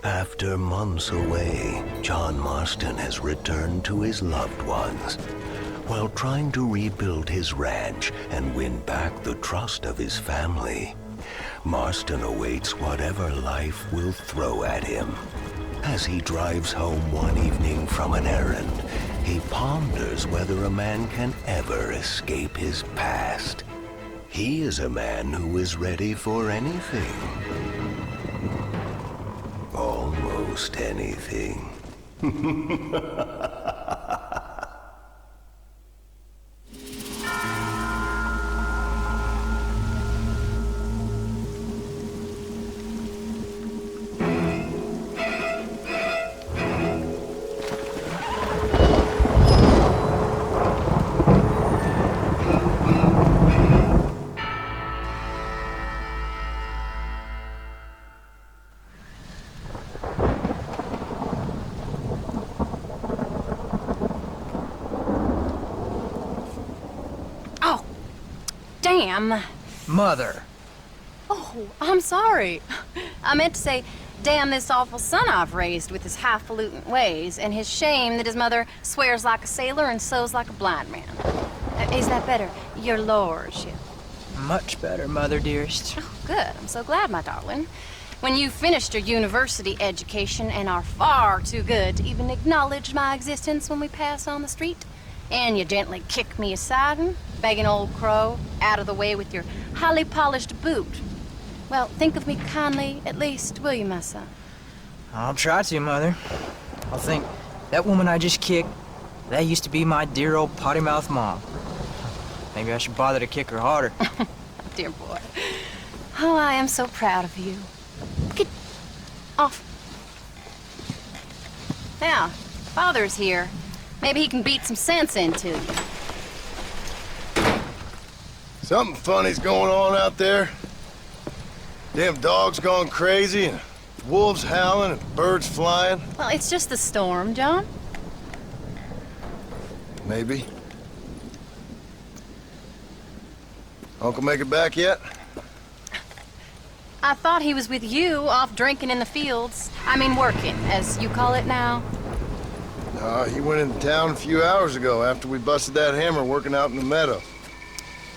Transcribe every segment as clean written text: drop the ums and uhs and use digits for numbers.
After months away, John Marston has returned to his loved ones. While trying to rebuild his ranch and win back the trust of his family, Marston awaits whatever life will throw at him. As he drives home one evening from an errand, he ponders whether a man can ever escape his past. He is a man who is ready for anything. Almost anything. Damn. Mother. Oh, I'm sorry. I meant to say, damn this awful son I've raised with his highfalutin ways, and his shame that his mother swears like a sailor and sews like a blind man. Is that better, your lordship? Much better, Mother dearest. Oh, good. I'm so glad, my darling. When you've finished your university education and are far too good to even acknowledge my existence when we pass on the street, and you gently kick me aside and begging old crow out of the way with your highly polished boot. Well, think of me kindly, at least, will you, my son? I'll try to, Mother. I'll think, that woman I just kicked, that used to be my dear old potty-mouthed mom. Maybe I should bother to kick her harder. Dear boy. Oh, I am so proud of you. Get off. Now, Father's here. Maybe he can beat some sense into you. Something funny's going on out there. Damn dog's gone crazy, and wolves howling, and birds flying. Well, it's just the storm, John. Maybe. Uncle make it back yet? I thought he was with you, off drinking in the fields. I mean, working, as you call it now. He went into town a few hours ago after we busted that hammer working out in the meadow.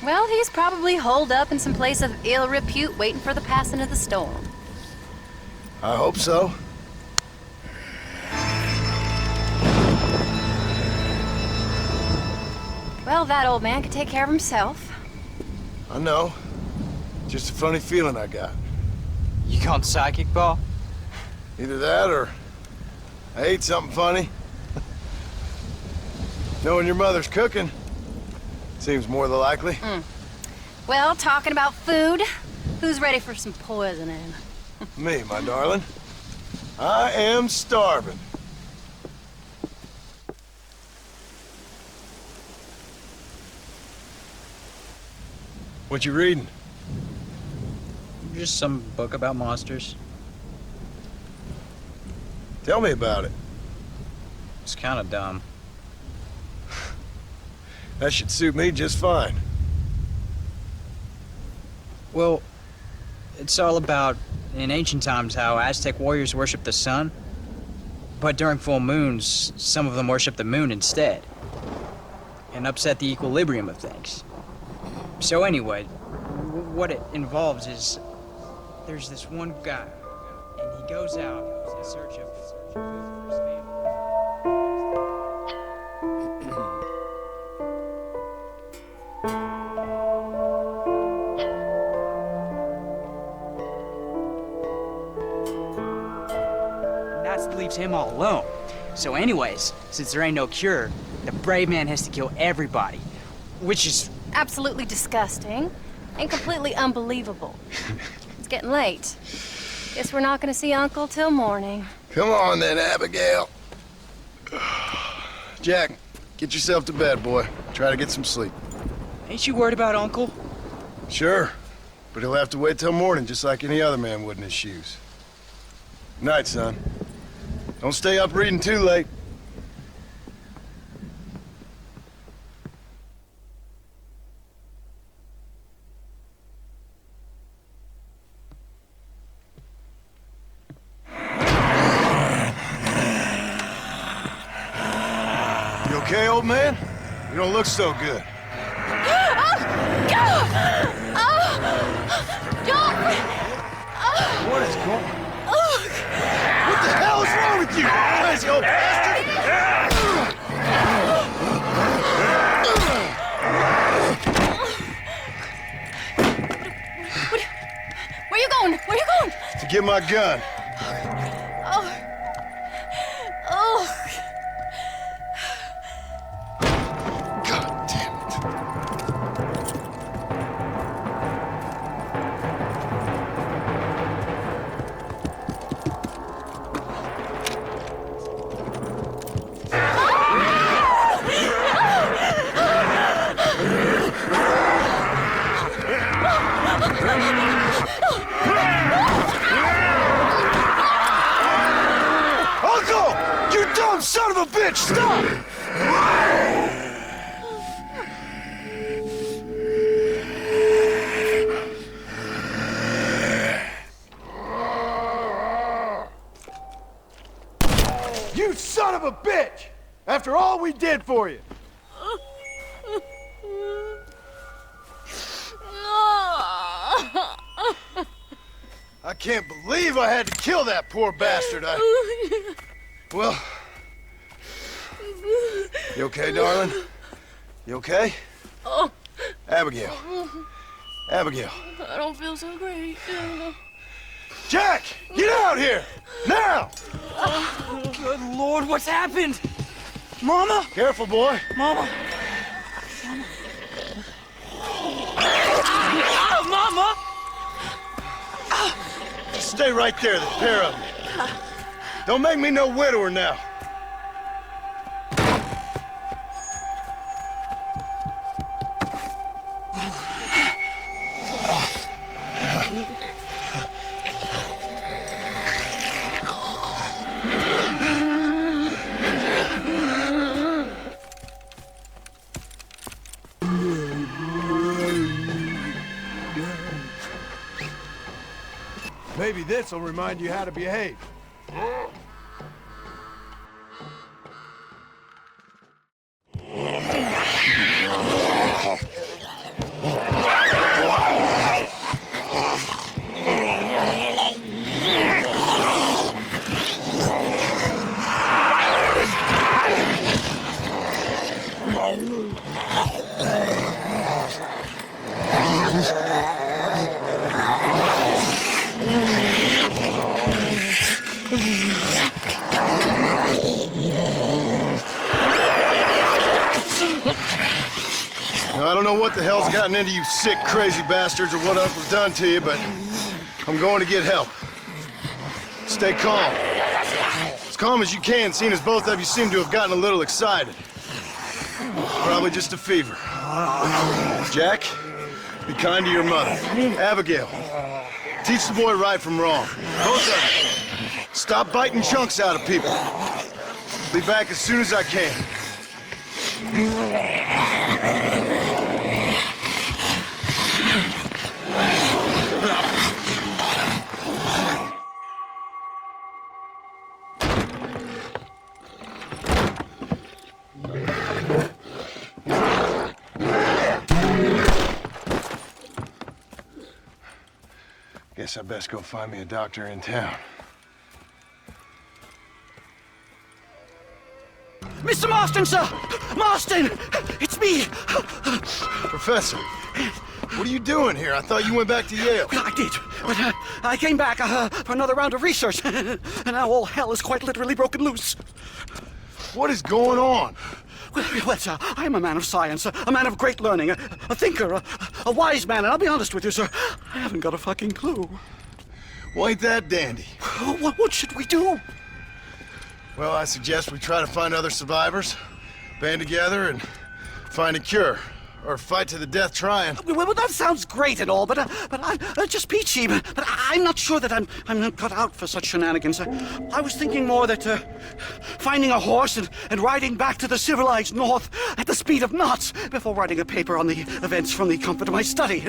Well, he's probably holed up in some place of ill repute waiting for the passing of the storm. I hope so. Well, that old man could take care of himself. I know. Just a funny feeling I got. You gone psychic, Pa? Either that or I ate something funny. Knowing your mother's cooking seems more than likely. Well, talking about food, who's ready for some poisoning? Me, my darling. I am starving. What you reading? Just some book about monsters. Tell me about it. It's kind of dumb. That should suit me just fine. Well, it's all about, in ancient times, how Aztec warriors worshiped the sun. But during full moons, some of them worship the moon instead. And upset the equilibrium of things. So anyway, what it involves is, there's this one guy, and he goes out in search of food for his family. That leaves him all alone. So anyways, since there ain't no cure, the brave man has to kill everybody, which is Absolutely disgusting and completely unbelievable. It's getting late. Guess we're not gonna see Uncle till morning. Come on then, Abigail. Jack, get yourself to bed, boy. Try to get some sleep. Ain't you worried about Uncle? Sure, but he'll have to wait till morning just like any other man would in his shoes. Night, son. Don't stay up reading too late. okay, old man? You don't look so good. What is going on? What the hell is wrong with you, crazy old bastard? Where you going? Where you going? To get my gun. Oh. Oh. God damn it. Uncle! You dumb son of a bitch! Stop! You son of a bitch! After all we did for you! I can't believe I had to kill that poor bastard. Well... You okay, darling? You okay? Oh, Abigail. Abigail. I don't feel so great. Jack! Get out here! Now! Good Lord, what's happened? Mama? Careful, boy. Mama? Mama! Stay right there, the pair of you. Don't make me no widower now. Maybe this'll remind you how to behave. Now, I don't know what the hell's gotten into you sick, crazy bastards or what Uncle's done to you, but I'm going to get help. Stay calm. As calm as you can, seeing as both of you seem to have gotten a little excited. Probably just a fever. Jack, be kind to your mother. Abigail, teach the boy right from wrong. Both of you, stop biting chunks out of people. Be back as soon as I can. Guess I best go find me a doctor in town. Mr. Marston, sir! Marston! It's me! Professor, what are you doing here? I thought you went back to Yale. Well, I did, but I came back for another round of research, and now all hell is quite literally broken loose. What is going on? Well, sir, I'm a man of science, a man of great learning, a thinker, a wise man, and I'll be honest with you, sir, I haven't got a fucking clue. Well, ain't that dandy? What should we do? Well, I suggest we try to find other survivors, band together, and find a cure. Or fight to the death trying. Well, that sounds great and all, but I'm just peachy. But I'm not sure that I'm not cut out for such shenanigans. I was thinking more that finding a horse and riding back to the civilized north at the speed of knots before writing a paper on the events from the comfort of my study.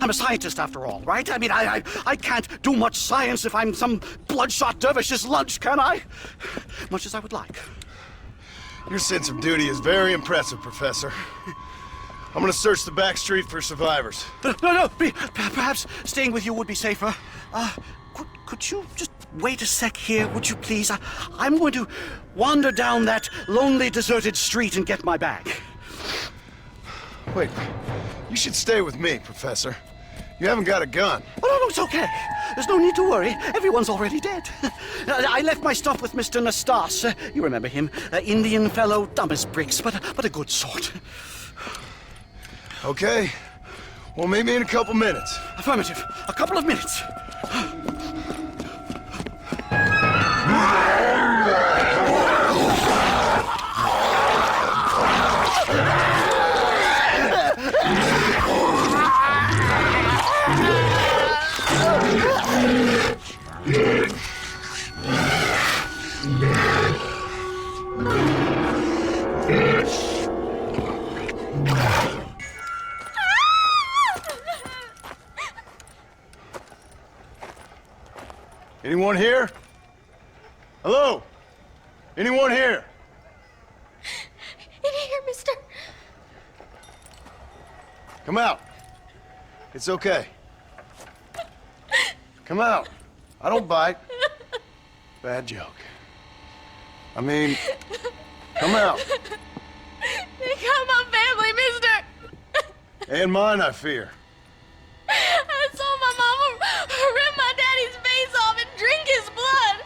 I'm a scientist after all, right? I mean, I can't do much science if I'm some bloodshot dervish's lunch, can I? Much as I would like. Your sense of duty is very impressive, Professor. I'm gonna search the back street for survivors. No, perhaps staying with you would be safer. Could you just wait a sec here, would you please? I'm going to wander down that lonely, deserted street and get my bag. Wait, you should stay with me, Professor. You haven't got a gun. Oh, no, it's okay. There's no need to worry. Everyone's already dead. I left my stuff with Mr. Nastas. You remember him. Indian fellow, dumb as bricks, but a good sort. Okay. Well, meet me in a couple minutes. Affirmative. A couple of minutes. Anyone here? Hello? Anyone here? In here, mister. Come out. It's okay. Come out. I don't bite. Bad joke. I mean, come out. They got my family, mister. And mine, I fear. I saw my mama rip my daddy's face off and drink his blood.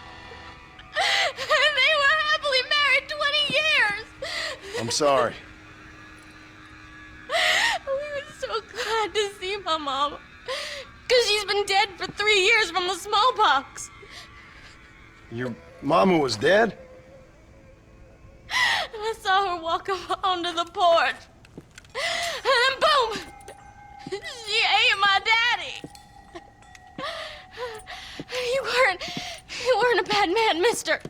And they were happily married 20 years. I'm sorry. We were so glad to see my mama. Because she's been dead for 3 years from the smallpox. Your mama was dead? And I saw her walk up onto the porch. And then boom! She ate my daddy. You weren't a bad man, mister.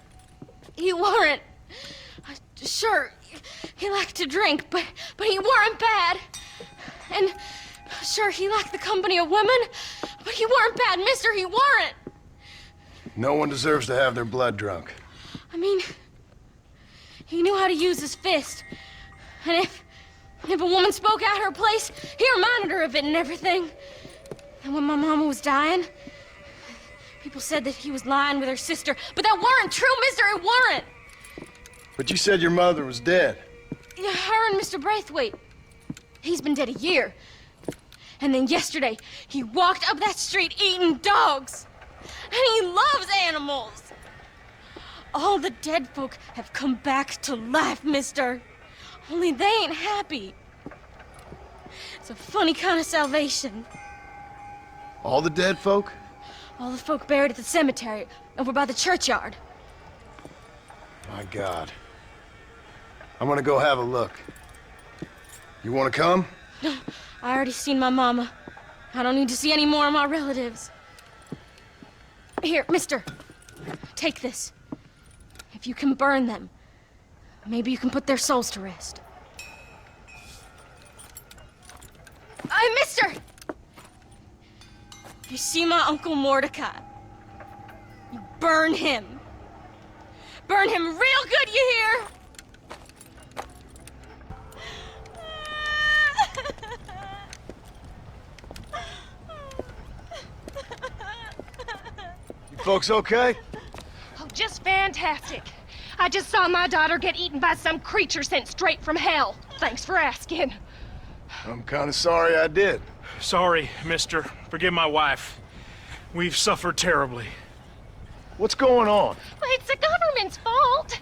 You weren't. Sure, he liked to drink, but he weren't bad. And sure, he liked the company of women, but he weren't bad, mister, he weren't. No one deserves to have their blood drunk. I mean, he knew how to use his fist. And if a woman spoke out her place, he reminded her of it and everything. And when my mama was dying, people said that he was lying with her sister, but that weren't true, mister, it weren't. But you said your mother was dead. Yeah, her and Mr. Braithwaite. He's been dead a year. And then yesterday, he walked up that street eating dogs. And he loves animals. All the dead folk have come back to life, mister. Only they ain't happy. It's a funny kind of salvation. All the dead folk? All the folk buried at the cemetery over by the churchyard. My God. I'm gonna go have a look. You wanna come? No, I already seen my mama. I don't need to see any more of my relatives. Here, mister. Take this. If you can burn them, maybe you can put their souls to rest. Mister! You see my Uncle Mordecai? You burn him. Burn him real good, you hear? You folks okay? Oh, just fantastic. I just saw my daughter get eaten by some creature sent straight from hell. Thanks for asking. I'm kinda sorry I did. Sorry, mister. Forgive my wife. We've suffered terribly. What's going on? Well, it's the government's fault.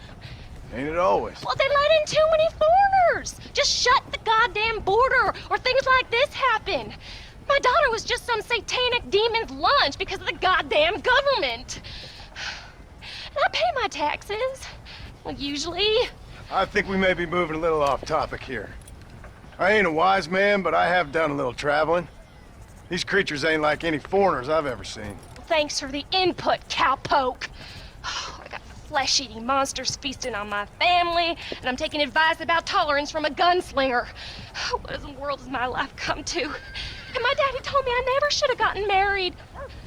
Ain't it always? Well, they let in too many foreigners. Just shut the goddamn border, or things like this happen. My daughter was just some satanic demon's lunch because of the goddamn government. And I pay my taxes. Well, usually. I think we may be moving a little off topic here. I ain't a wise man, but I have done a little traveling. These creatures ain't like any foreigners I've ever seen. Thanks for the input, cowpoke. I got flesh-eating monsters feasting on my family, and I'm taking advice about tolerance from a gunslinger. What in the world has my life come to? And my daddy told me I never should have gotten married.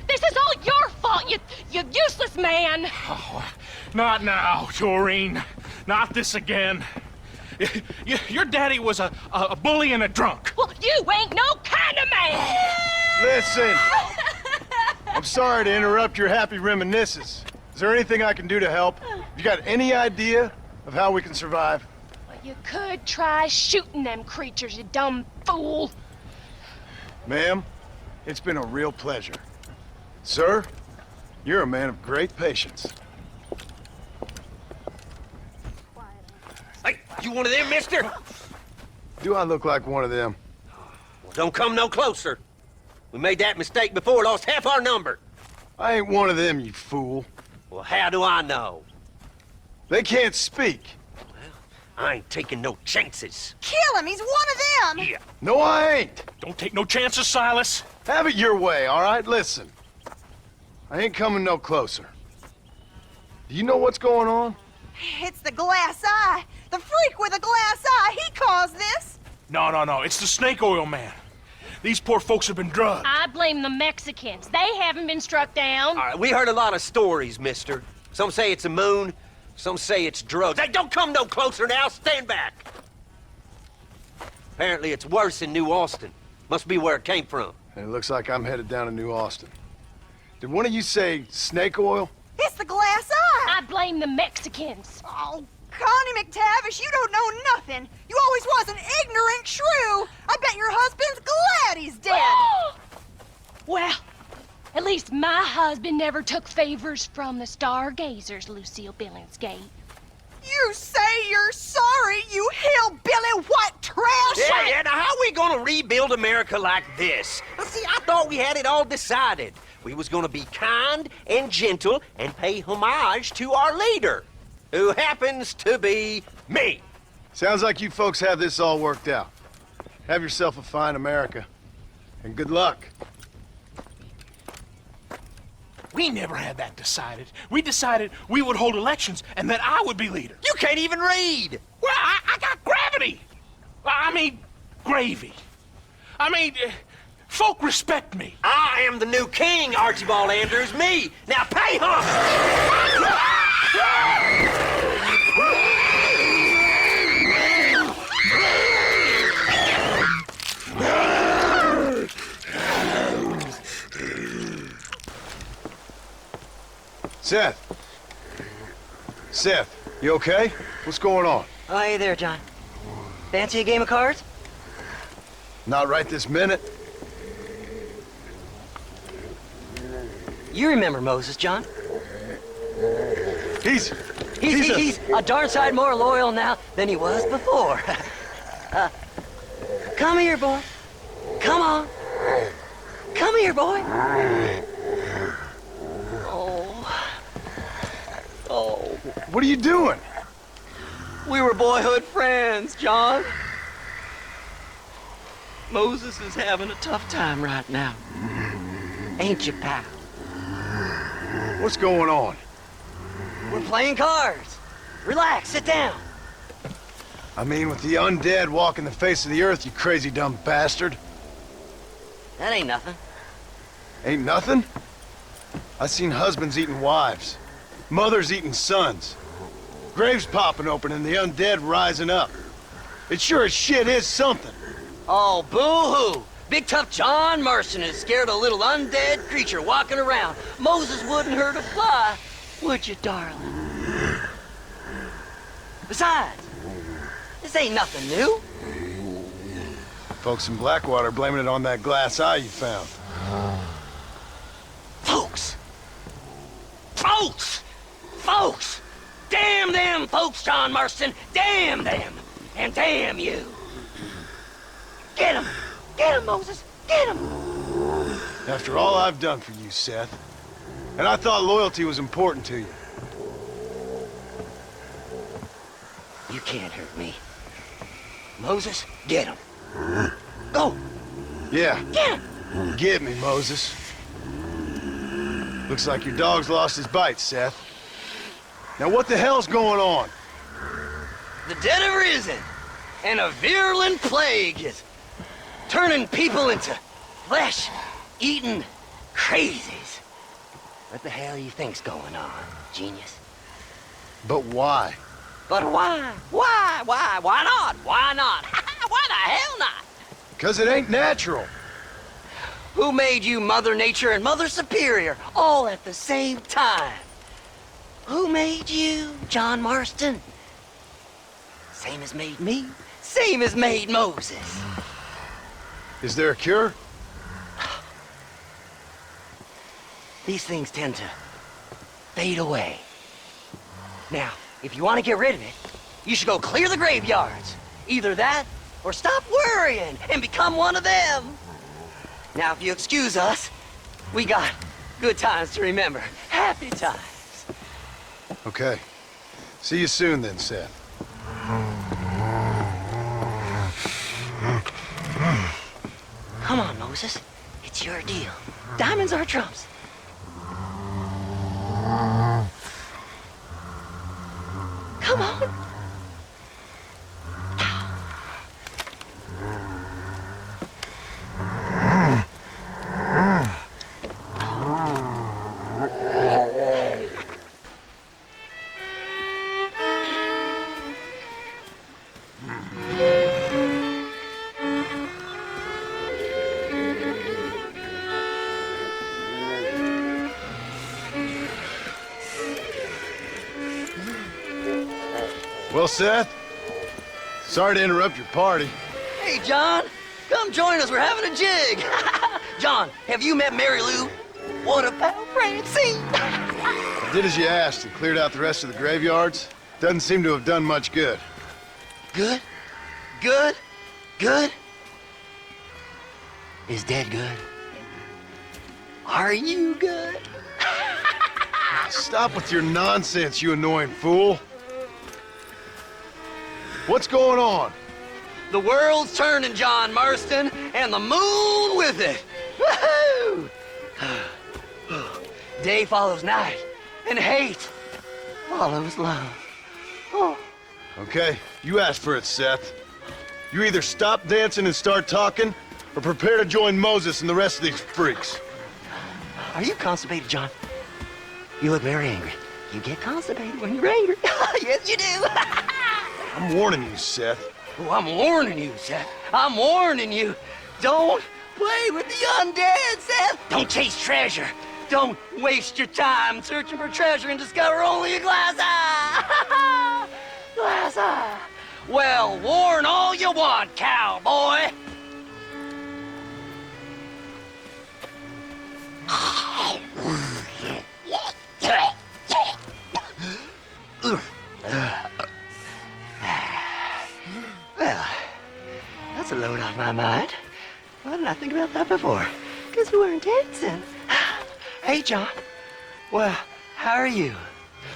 This is all your fault, you useless man. Oh, not now, Doreen. Not this again. Your daddy was a bully and a drunk. Well, you ain't no kind of man! Listen, I'm sorry to interrupt your happy reminiscences. Is there anything I can do to help? You got any idea of how we can survive? Well, you could try shooting them creatures, you dumb fool. Ma'am, it's been a real pleasure. Sir, you're a man of great patience. Hey, you one of them, mister? Do I look like one of them? Well, don't come no closer. We made that mistake before, lost half our number. I ain't one of them, you fool. Well, how do I know? They can't speak. I ain't taking no chances. Kill him! He's one of them! Yeah. No, I ain't. Don't take no chances, Silas. Have it your way, all right? Listen. I ain't coming no closer. Do you know what's going on? It's the glass eye! The freak with the glass eye! He caused this! No. It's the snake oil man. These poor folks have been drugged. I blame the Mexicans. They haven't been struck down. All right, we heard a lot of stories, mister. Some say it's a moon, some say it's drugs. Hey, don't come no closer now. Stand back. Apparently it's worse in New Austin. Must be where it came from. And it looks like I'm headed down to New Austin. Did one of you say snake oil? It's the glass eye! I blame the Mexicans. Oh, Connie McTavish, you don't know nothing. You always was an ignorant shrew. I bet your husband's glad he's dead. Well, at least my husband never took favors from the stargazers, Lucille Billingsgate. You say you're sorry, you hillbilly white trash! Yeah, now how we gonna rebuild America like this? Now, see, I thought we had it all decided. We was gonna be kind and gentle and pay homage to our leader, who happens to be me. Sounds like you folks have this all worked out. Have yourself a fine America, and good luck. We never had that decided. We decided we would hold elections and that I would be leader. You can't even read. Well, I got gravity. I mean, gravy. I mean, folk respect me. I am the new king, Archibald Andrews, me. Now pay homage. Seth, you okay? What's going on? Oh, hey there, John. Fancy a game of cards? Not right this minute. You remember Moses, John? He's a darn sight more loyal now than he was before. Come here, boy. Come on. Come here, boy. Oh. What are you doing? We were boyhood friends, John. Moses is having a tough time right now. Ain't you, pal? What's going on? We're playing cards. Relax, sit down. I mean, with the undead walking the face of the earth, you crazy dumb bastard. That ain't nothing. Ain't nothing? I seen husbands eating wives, mothers eating sons, graves popping open and the undead rising up. It sure as shit is something. Oh, boo-hoo! Big tough John Marston is scared of a little undead creature walking around. Moses wouldn't hurt a fly, would you, darling? Besides, this ain't nothing new. Folks in Blackwater blaming it on that glass eye you found. Folks! Folks! Folks! Damn them folks, John Marston! Damn them! And damn you! Get him! Get him, Moses! Get him! After all I've done for you, Seth. And I thought loyalty was important to you. You can't hurt me. Moses, get him. Go! Yeah. Get him! Get me, Moses. Looks like your dog's lost his bite, Seth. Now what the hell's going on? The dead have risen, and a virulent plague is turning people into flesh-eating crazies. What the hell you think's going on, genius? But why? But why? Why not? Why not? Why the hell not? 'Cause it ain't natural. Who made you Mother Nature and Mother Superior all at the same time? Who made you, John Marston? Same as made me, same as made Moses. Is there a cure? These things tend to fade away. Now, if you want to get rid of it, you should go clear the graveyards. Either that, or stop worrying and become one of them. Now, if you excuse us, we got good times to remember. Happy times. Okay. See you soon then, Seth. Come on, Moses. It's your deal. Diamonds are trumps. Come on. Well, Seth, sorry to interrupt your party. Hey, John. Come join us. We're having a jig. John, have you met Mary Lou? What about Francine? I did as you asked and cleared out the rest of the graveyards. Doesn't seem to have done much good. Good? Good? Good? Is Dead good? Are you good? Stop with your nonsense, you annoying fool. What's going on? The world's turning, John Marston, and the moon with it. Woohoo! Day follows night, and hate follows love. Oh. Okay, you asked for it, Seth. You either stop dancing and start talking, or prepare to join Moses and the rest of these freaks. Are you constipated, John? You look very angry. You get constipated when you're angry. Yes, you do. I'm warning you, Seth. Oh, I'm warning you, Seth. I'm warning you. Don't play with the undead, Seth. Don't chase treasure. Don't waste your time searching for treasure and discover only a glass eye. Glass eye. Well, warn all you want, cowboy. Well, that's a load off my mind. Why didn't I think about that before? Because we weren't dancing. Hey, John. Well, how are you?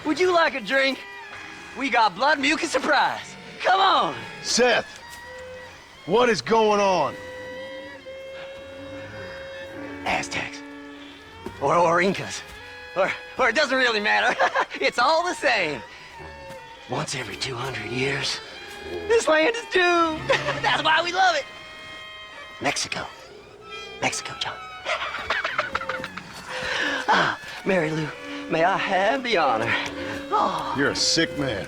Would you like a drink? We got blood mucus surprise. Come on. Seth, what is going on? Aztecs. Or Incas. Or it doesn't really matter. It's all the same. Once every 200 years, this land is doomed. That's why we love it. Mexico. Mexico, John. Ah, Mary Lou, may I have the honor? Oh. You're a sick man.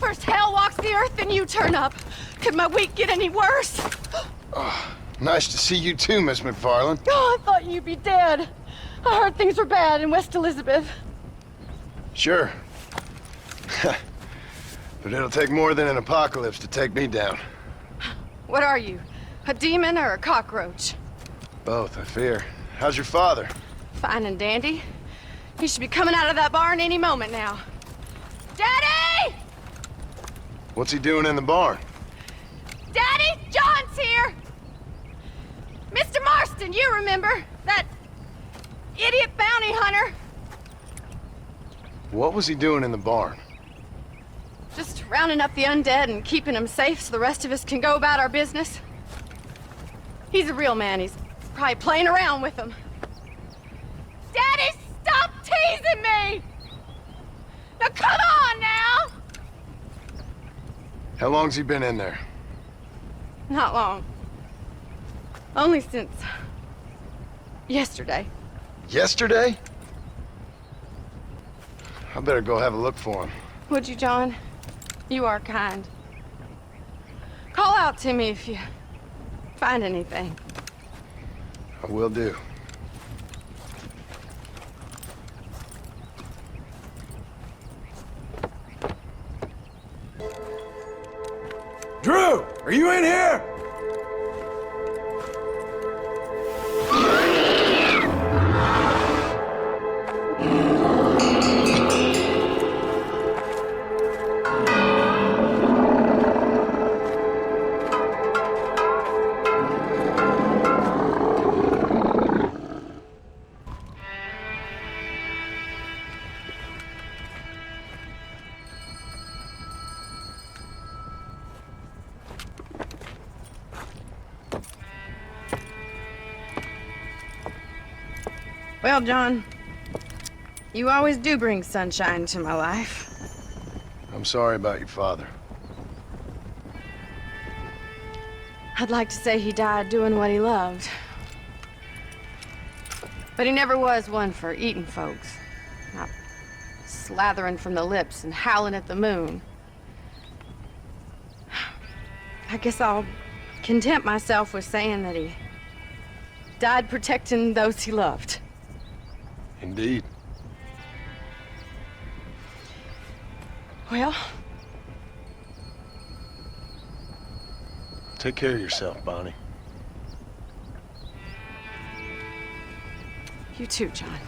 First hell walks the earth, then you turn up. Could my week get any worse? Nice to see you too, Miss McFarland. Oh, I thought you'd be dead. I heard things were bad in West Elizabeth. Sure. But it'll take more than an apocalypse to take me down. What are you? A demon or a cockroach? Both, I fear. How's your father? Fine and dandy. He should be coming out of that barn any moment now. Daddy! What's he doing in the barn? Daddy, John's here! Mr. Marston, you remember? That idiot bounty hunter? What was he doing in the barn? Just rounding up the undead and keeping them safe so the rest of us can go about our business. He's a real man. He's probably playing around with them. Daddy, stop teasing me! Now come on now! How long's he been in there? Not long. Only since yesterday. Yesterday? I better go have a look for him. Would you, John? You are kind. Call out to me if you find anything. I will do. Drew, are you in here? Well, John, you always do bring sunshine to my life. I'm sorry about your father. I'd like to say he died doing what he loved. But he never was one for eating folks. Not slathering from the lips and howling at the moon. I guess I'll content myself with saying that he died protecting those he loved. Indeed. Well, take care of yourself, Bonnie. you too, John.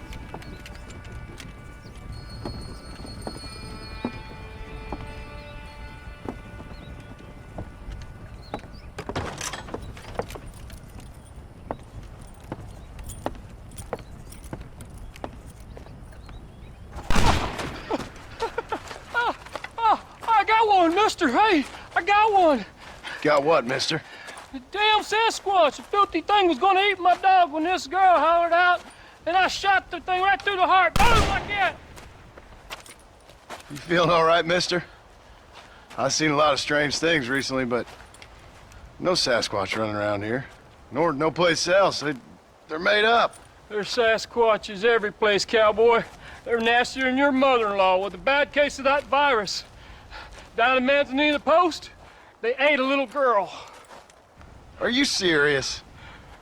Mister, hey, I got one. Got what, mister? The damn Sasquatch, the filthy thing was gonna eat my dog when this girl hollered out, and I shot the thing right through the heart, boom, like that. You feeling all right, mister? I've seen a lot of strange things recently, but no Sasquatch running around here. Nor no place else. They're made up. There's Sasquatches every place, cowboy. They're nastier than your mother-in-law with a bad case of that virus. Down in Manzanita Post, they ate a little girl. Are you serious?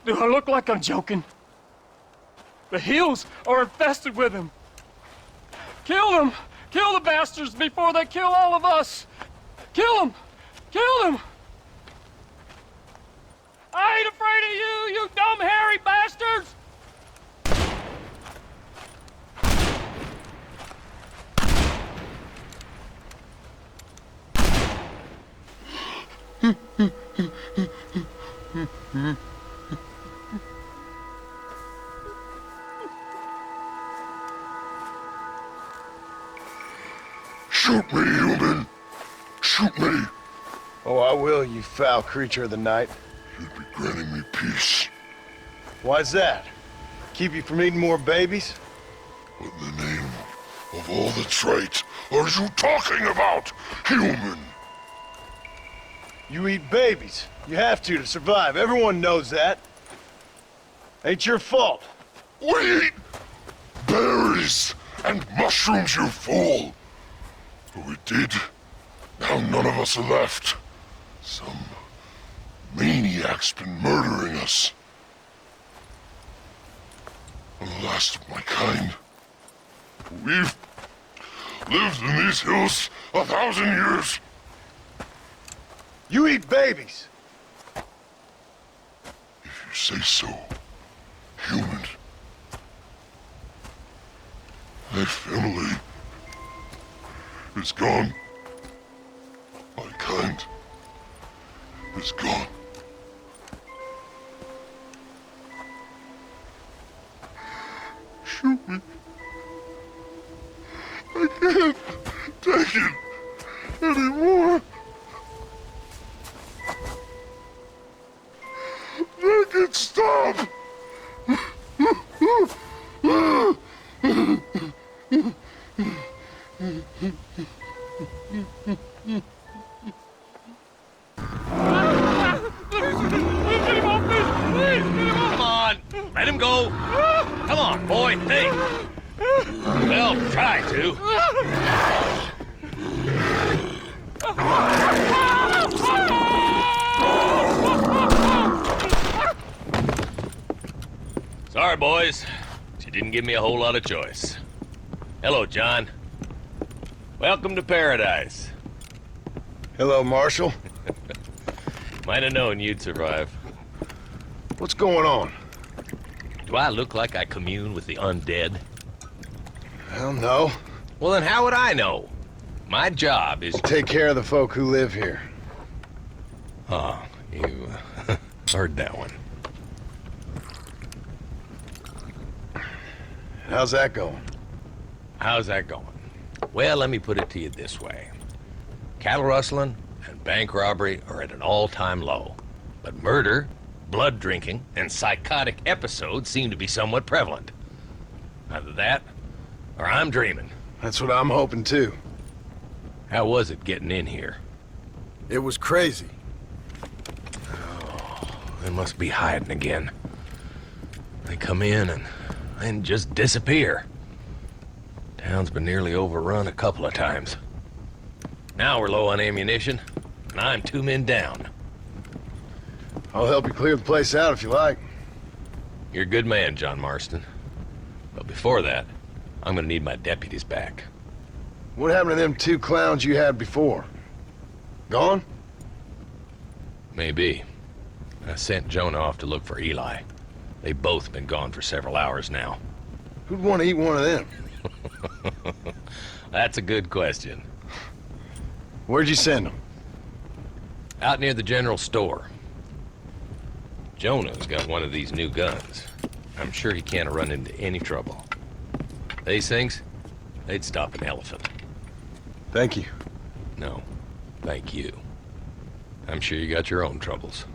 Do I look like I'm joking? The hills are infested with them. Kill them! Kill the bastards before they kill all of us! Kill them! Kill them! I ain't afraid of you, you dumb hairy bastards! Shoot me, human! Shoot me! Oh, I will, you foul creature of the night. You'd be granting me peace. Why's that? Keep you from eating more babies? What in the name of all that's right are you talking about, human? You eat babies. You have to survive. Everyone knows that. Ain't your fault. We eat berries and mushrooms, you fool! But we did. Now none of us are left. Some maniac's been murdering us. I'm the last of my kind. We've lived in these hills 1,000 years. You eat babies. If you say so, human. My family is gone. My kind is gone. Shoot me. I can't take it anymore. Make it stop! Get him off me, please! go. Come on, boy, think. Well, try to. Sorry, boys. She didn't give me a whole lot of choice. Hello, John. Welcome to paradise. Hello, Marshal. Might have known you'd survive. What's going on? Do I look like I commune with the undead? Hell no. Well, then how would I know? My job is... Take care of the folk who live here. Oh, you heard that one. How's that going? How's that going? Well, let me put it to you this way. Cattle rustling and bank robbery are at an all-time low. But murder, blood drinking, and psychotic episodes seem to be somewhat prevalent. Either that, or I'm dreaming. That's what I'm hoping too. How was it getting in here? It was crazy. Oh, they must be hiding again. They come in and just disappear. Town's been nearly overrun a couple of times. Now we're low on ammunition, and I'm 2 men down. I'll help you clear the place out if you like. You're a good man, John Marston. But before that, I'm gonna need my deputies back. What happened to them 2 clowns you had before? Gone? Maybe. I sent Jonah off to look for Eli. They've both been gone for several hours now. Who'd want to eat one of them? That's a good question. Where'd you send them? Out near the general store. Jonah's got one of these new guns. I'm sure he can't run into any trouble. These things, they'd stop an elephant. Thank you. No, thank you. I'm sure you got your own troubles.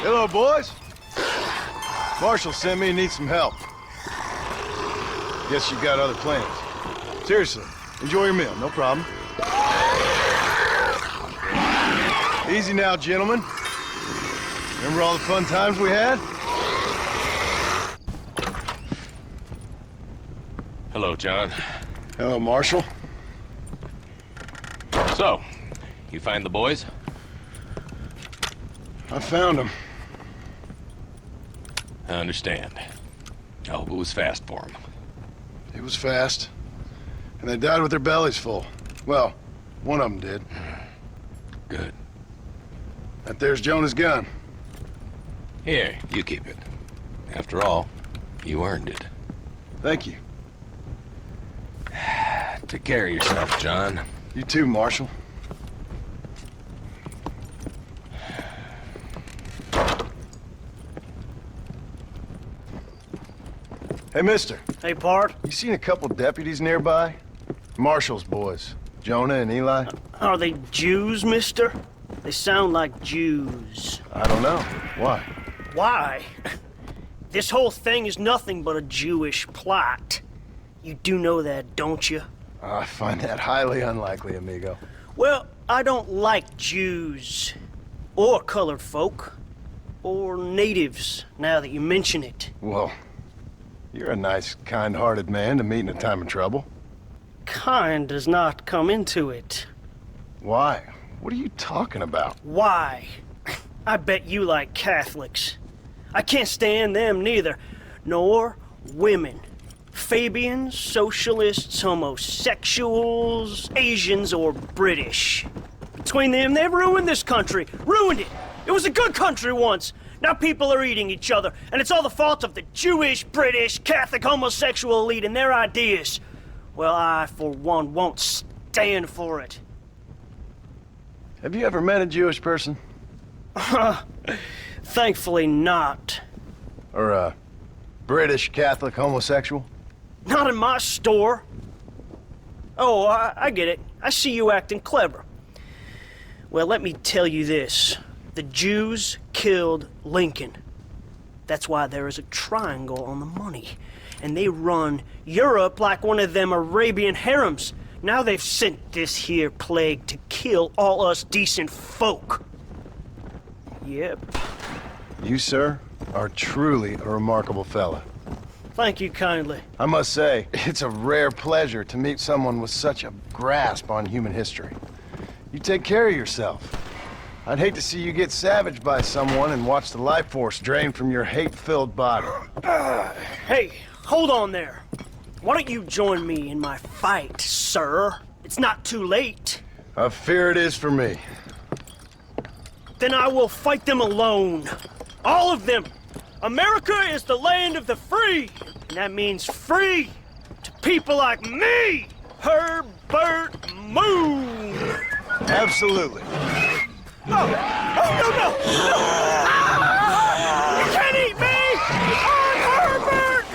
Hello, boys. Marshall sent me and needs some help. Guess you got other plans. Seriously, enjoy your meal, no problem. Easy now, gentlemen. Remember all the fun times we had? Hello, John. Hello, Marshall. So, you find the boys? I found them. I understand. I hope it was fast for them. It was fast. And they died with their bellies full. Well, one of them did. Good. That there's Jonah's gun. Here, you keep it. After all, you earned it. Thank you. Take care of yourself, John. You too, Marshal. Hey, mister. Hey, Bart. You seen a couple deputies nearby? Marshall's boys. Jonah and Eli? Are they Jews, mister? They sound like Jews. I don't know. Why? Why? This whole thing is nothing but a Jewish plot. You do know that, don't you? I find that highly unlikely, amigo. Well, I don't like Jews. Or colored folk. Or natives, now that you mention it. Well, you're a nice, kind-hearted man to meet in a time of trouble. Kind does not come into it. Why? What are you talking about? Why? I bet you like Catholics. I can't stand them neither. Nor women. Fabians, socialists, homosexuals, Asians, or British. Between them, they've ruined this country. Ruined it! It was a good country once. Now people are eating each other, and it's all the fault of the Jewish, British, Catholic, homosexual elite and their ideas. Well, I, for one, won't stand for it. Have you ever met a Jewish person? Thankfully not. Or a British Catholic homosexual? Not in my store. Oh, I get it. I see you acting clever. Well, let me tell you this. The Jews killed Lincoln. That's why there is a triangle on the money. and they run Europe like one of them Arabian harems. Now they've sent this here plague to kill all us decent folk. Yep. You, sir, are truly a remarkable fella. Thank you kindly. I must say, it's a rare pleasure to meet someone with such a grasp on human history. You take care of yourself. I'd hate to see you get savaged by someone and watch the life force drain from your hate-filled body. Hey, hold on there. Why don't you join me in my fight, sir? It's not too late. I fear it is for me. Then I will fight them alone. All of them. America is the land of the free. And that means free to people like me, Herbert Moon. Absolutely. No! Oh, no! Ah! You can't eat me! I'm Herbert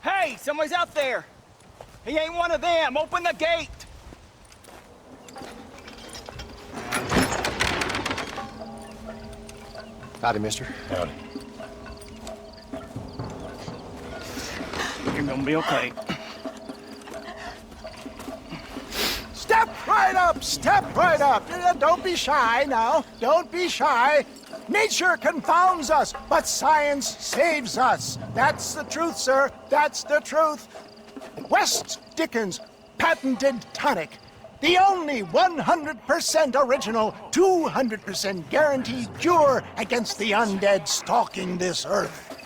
Hey, someone's out there! He ain't one of them! Open the gate! Howdy, mister. Howdy. You're gonna be okay. Step right up! Step right up! Don't be shy now. Don't be shy. Nature confounds us, but science saves us. That's the truth, sir. That's the truth. West Dickens' patented tonic. The only 100% original, 200% guaranteed cure against the undead stalking this earth.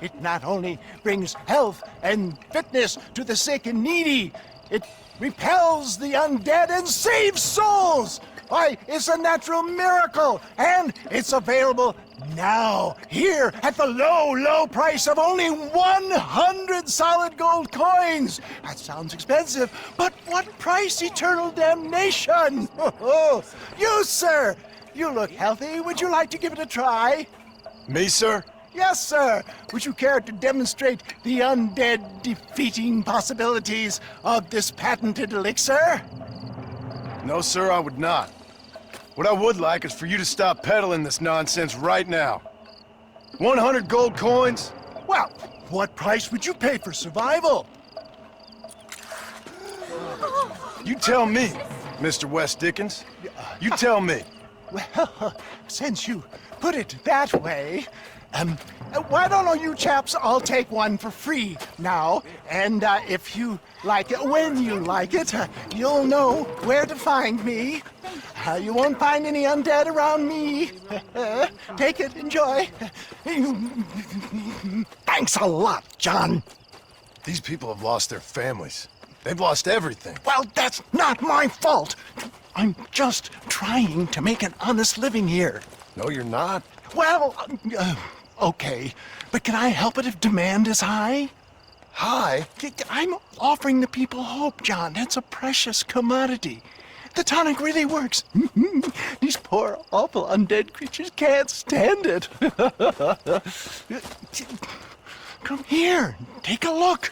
It not only brings health and fitness to the sick and needy, it repels the undead and saves souls. Why, it's a natural miracle, and it's available now, here, at the low, low price of only 100 solid gold coins. That sounds expensive, but what price, eternal damnation? Oh, you, sir, you look healthy. Would you like to give it a try? Me, sir? Yes, sir. Would you care to demonstrate the undead defeating possibilities of this patented elixir? No, sir, I would not. What I would like is for you to stop peddling this nonsense right now. 100 gold coins? Well, what price would you pay for survival? You tell me, Mr. West Dickens. You tell me. Well, since you put it that way, why don't all you chaps all take one for free now? And if you like it, when you like it, you'll know where to find me. You won't find any undead around me. Take it, enjoy. Thanks a lot, John. These people have lost their families. They've lost everything. Well, that's not my fault. I'm just trying to make an honest living here. No, you're not. Well, okay, but can I help it if demand is high? High? I'm offering the people hope, John. That's a precious commodity. The tonic really works. These poor, awful undead creatures can't stand it. Come here, take a look.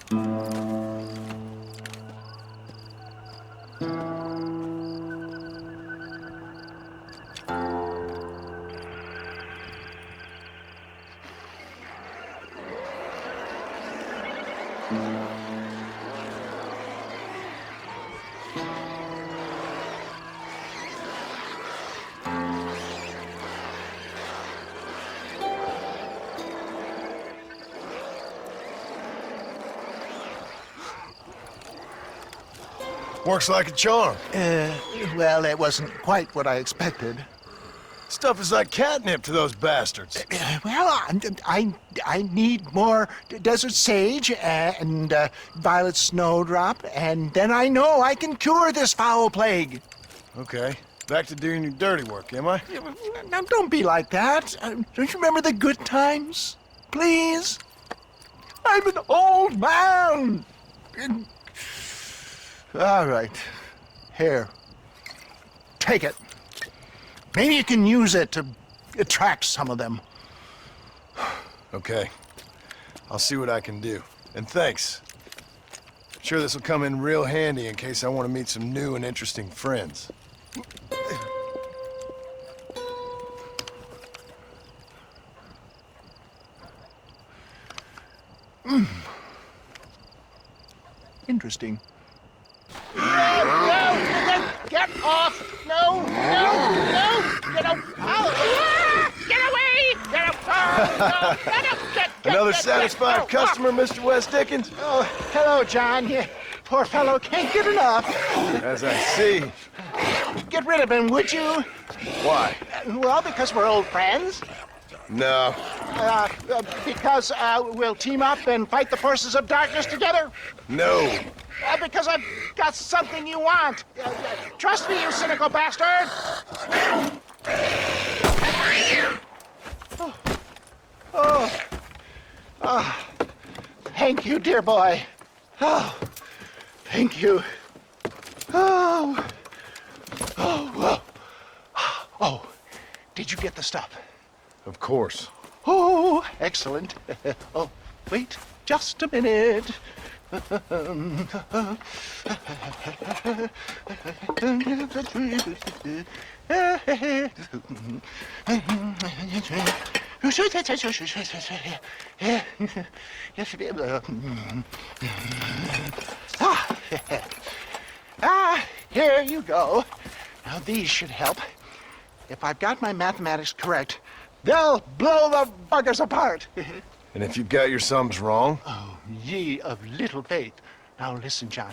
Works like a charm. Well, it wasn't quite what I expected. Stuff is like catnip to those bastards. Well, I need more desert sage and violet snowdrop, and then I know I can cure this foul plague. Okay, back to doing your dirty work, am I? Now, don't be like that. Don't you remember the good times? Please? I'm an old man. All right. Here. Take it. Maybe you can use it to attract some of them. Okay. I'll see what I can do. And thanks. I'm sure this will come in real handy in case I want to meet some new and interesting friends. Interesting. No! Get off! No! Get off! Get away! Get up! Another satisfied customer, Mr. West Dickens? Oh, hello, John. You poor fellow can't get enough. As I see. Get rid of him, would you? Why? Well, because we're old friends. No. Because we'll team up and fight the forces of darkness together. No. Because I've got something you want. Trust me, you cynical bastard. Oh. Thank you, dear boy. Oh, thank you. Oh, did you get the stuff? Of course. Oh, excellent. Oh, wait just a minute. Here you go. Now these should help. If I've got my mathematics correct, they'll blow the buggers apart. And if you've got your sums wrong? Oh, ye of little faith. Now listen, John.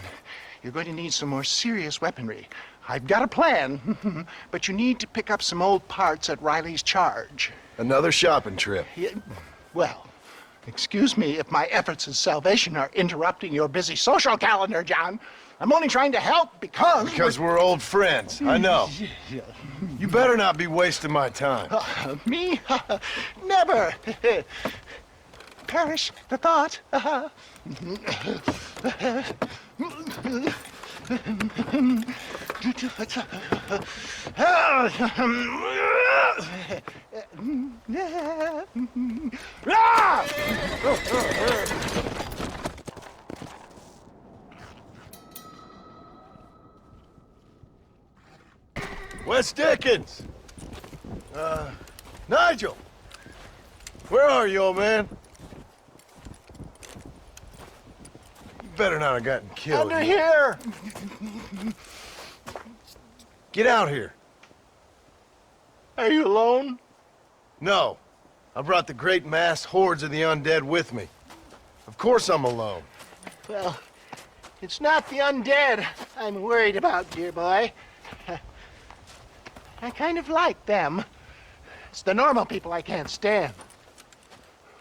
You're going to need some more serious weaponry. I've got a plan, but you need to pick up some old parts at Riley's charge. Another shopping trip. Yeah, well, excuse me if my efforts at salvation are interrupting your busy social calendar, John. I'm only trying to help because... Because we're old friends, I know. You better not be wasting my time. Me? Never. Perish the thought. West Dickens! Nigel! Where are you, old man? You better not have gotten killed. Under here! Get out here. Are you alone? No. I brought the great mass hordes of the undead with me. Of course I'm alone. Well, it's not the undead I'm worried about, dear boy. I kind of like them. It's the normal people I can't stand.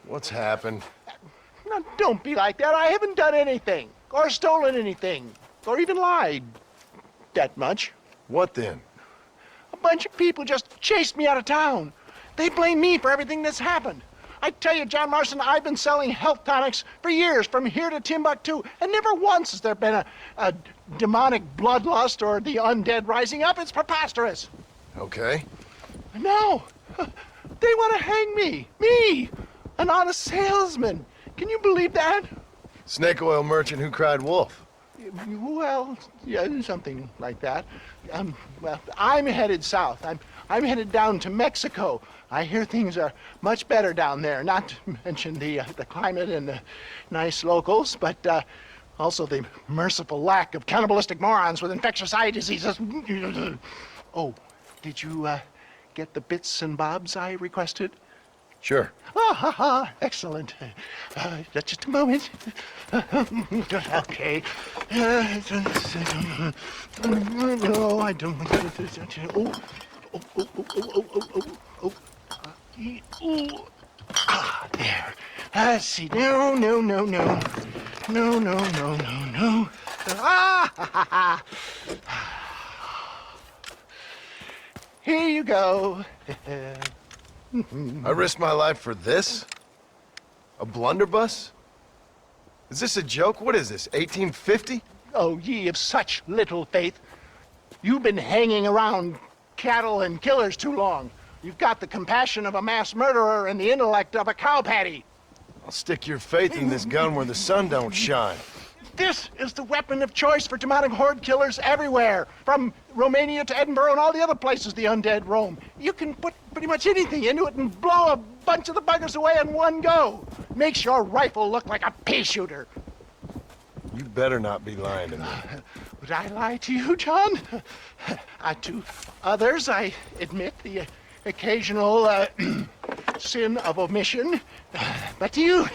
What's happened? Now, don't be like that. I haven't done anything, or stolen anything, or even lied that much. What then? A bunch of people just chased me out of town. They blame me for everything that's happened. I tell you, John Marston, I've been selling health tonics for years, from here to Timbuktu, and never once has there been a demonic bloodlust or the undead rising up. It's preposterous. Okay. No, they want to hang me. Me, an honest salesman. Can you believe that? Snake oil merchant who cried wolf. Well, yeah, something like that. Well, I'm headed south. I'm headed down to Mexico. I hear things are much better down there. Not to mention the climate and the nice locals, but also the merciful lack of cannibalistic morons with infectious eye diseases. Oh, did you get the bits and bobs I requested? Sure. Excellent. Just a moment. Okay. No, I don't. There. Let's see. No. Here you go. I risked my life for this? A blunderbuss? Is this a joke? What is this, 1850? Oh, ye of such little faith. You've been hanging around cattle and killers too long. You've got the compassion of a mass murderer and the intellect of a cow patty. I'll stick your faith in this gun where the sun don't shine. This is the weapon of choice for demonic horde killers everywhere, from Romania to Edinburgh and all the other places the undead roam. You can put pretty much anything into it and blow a bunch of the buggers away in one go. Makes your rifle look like a pea shooter. You better not be lying to me. Would I lie to you, John? To others, I admit the occasional sin of omission. But to you,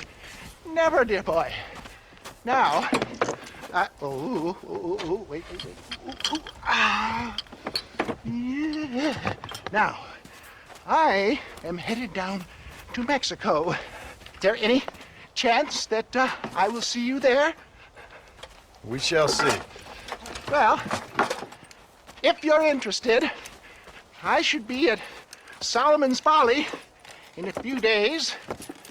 never, dear boy. Now, wait. Yeah. Now, I am headed down to Mexico. Is there any chance that I will see you there? We shall see. Well, if you're interested, I should be at Solomon's Folly in a few days,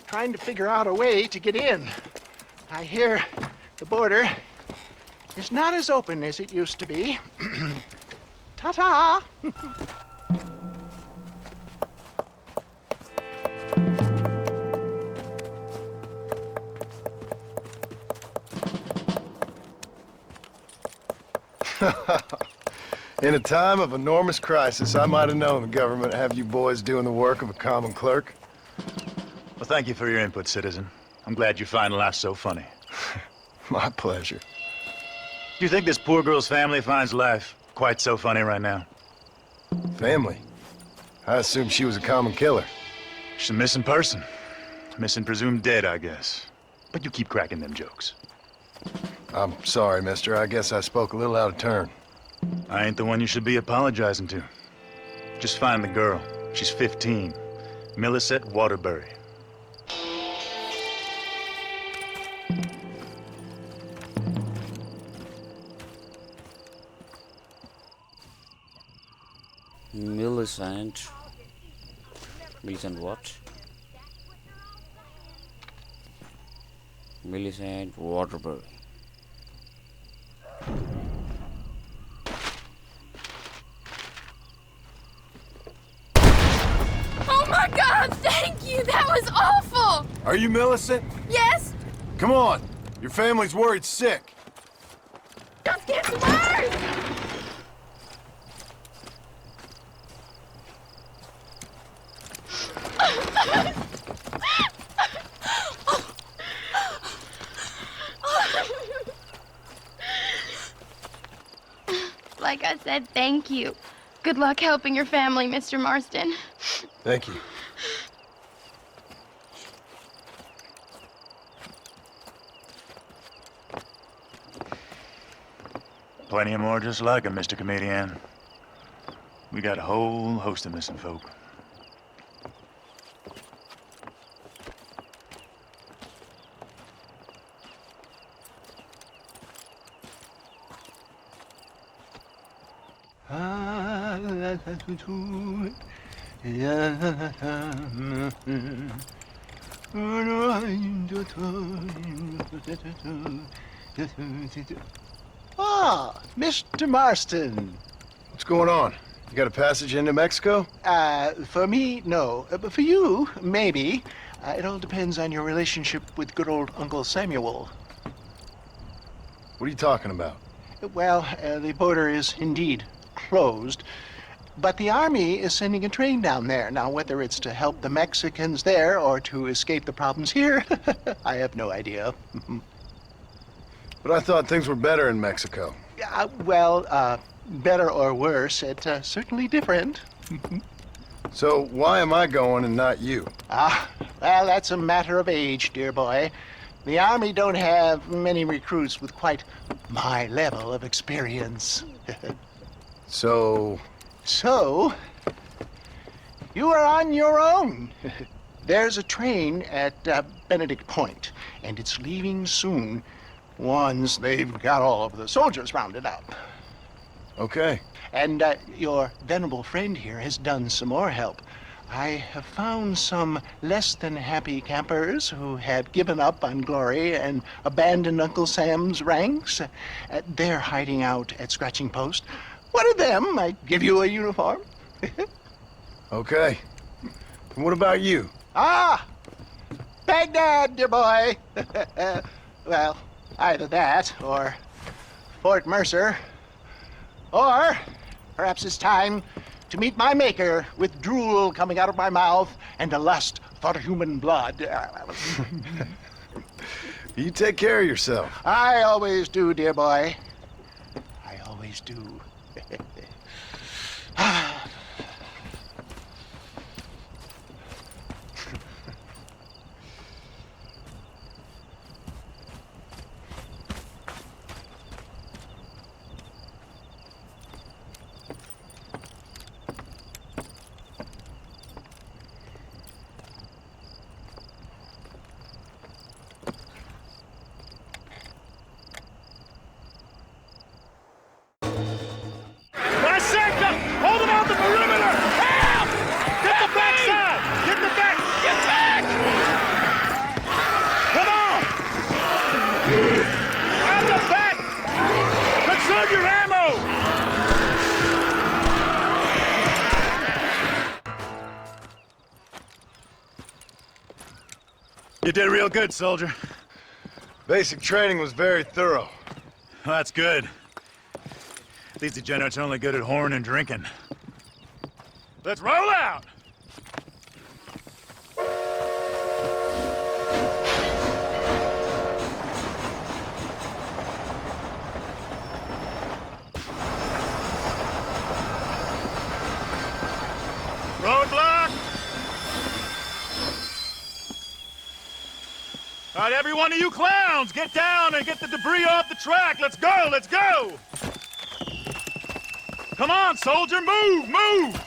trying to figure out a way to get in. I hear the border is not as open as it used to be. Ta-ta! In a time of enormous crisis, I might have known the government would have you boys doing the work of a common clerk. Well, thank you for your input, citizen. I'm glad you find life so funny. My pleasure. Do you think this poor girl's family finds life quite so funny right now? Family? I assumed she was a common killer. She's a missing person. Missing presumed dead, I guess. But you keep cracking them jokes. I'm sorry, mister. I guess I spoke a little out of turn. I ain't the one you should be apologizing to. Just find the girl. She's 15. Millicent Waterbury. Millicent what? Millicent Waterbury. Oh my God, thank you! That was awful! Are you Millicent? Yes? Come on. Your family's worried sick. Just gets worse! Like I said, thank you. Good luck helping your family, Mr. Marston. Thank you. Plenty of more just like him, Mr. Comedian. We got a whole host of missing folk. Ah, Mr. Marston. What's going on? You got a passage into Mexico? For me, no. But for you, maybe. It all depends on your relationship with good old Uncle Samuel. What are you talking about? Well, the border is indeed closed, but the Army is sending a train down there. Now, whether it's to help the Mexicans there or to escape the problems here, I have no idea. But I thought things were better in Mexico. Better or worse, it's certainly different. So why am I going and not you? Well, that's a matter of age, dear boy. The Army don't have many recruits with quite my level of experience. So, you are on your own. There's a train at Benedict Point, and it's leaving soon once they've got all of the soldiers rounded up. Okay. And your venerable friend here has done some more help. I have found some less than happy campers who have given up on glory and abandoned Uncle Sam's ranks. They're hiding out at Scratching Post. One of them might give you a uniform. Okay. And what about you? Baghdad, dear boy. Well, either that, or Fort Mercer. Or perhaps it's time to meet my maker with drool coming out of my mouth and a lust for human blood. You take care of yourself. I always do, dear boy. I always do. Hold him out the perimeter! Help! Get the backside! Get the back! Get back! Come on! Out the back! Conserve your ammo! You did real good, soldier. Basic training was very thorough. Well, that's good. These degenerates are only good at whoring and drinking. Let's roll out! Roadblock! All right, every one of you clowns, get down and get the debris off the track. Let's go, let's go! Come on, soldier, move, move!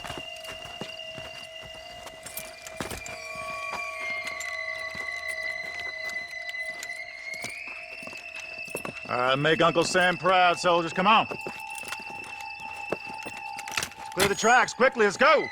Make Uncle Sam proud, soldiers. Come on. Clear the tracks quickly. Let's go.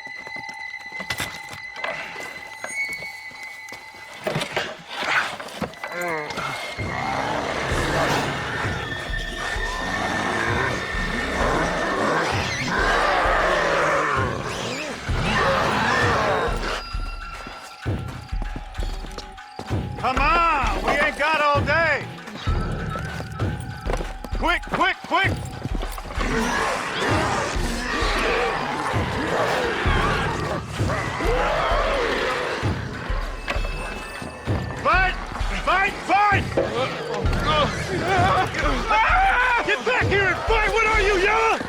Come on, we ain't got all day. Quick, quick, quick! Fight! Fight! Fight! Get back here and fight! What are you, yellow?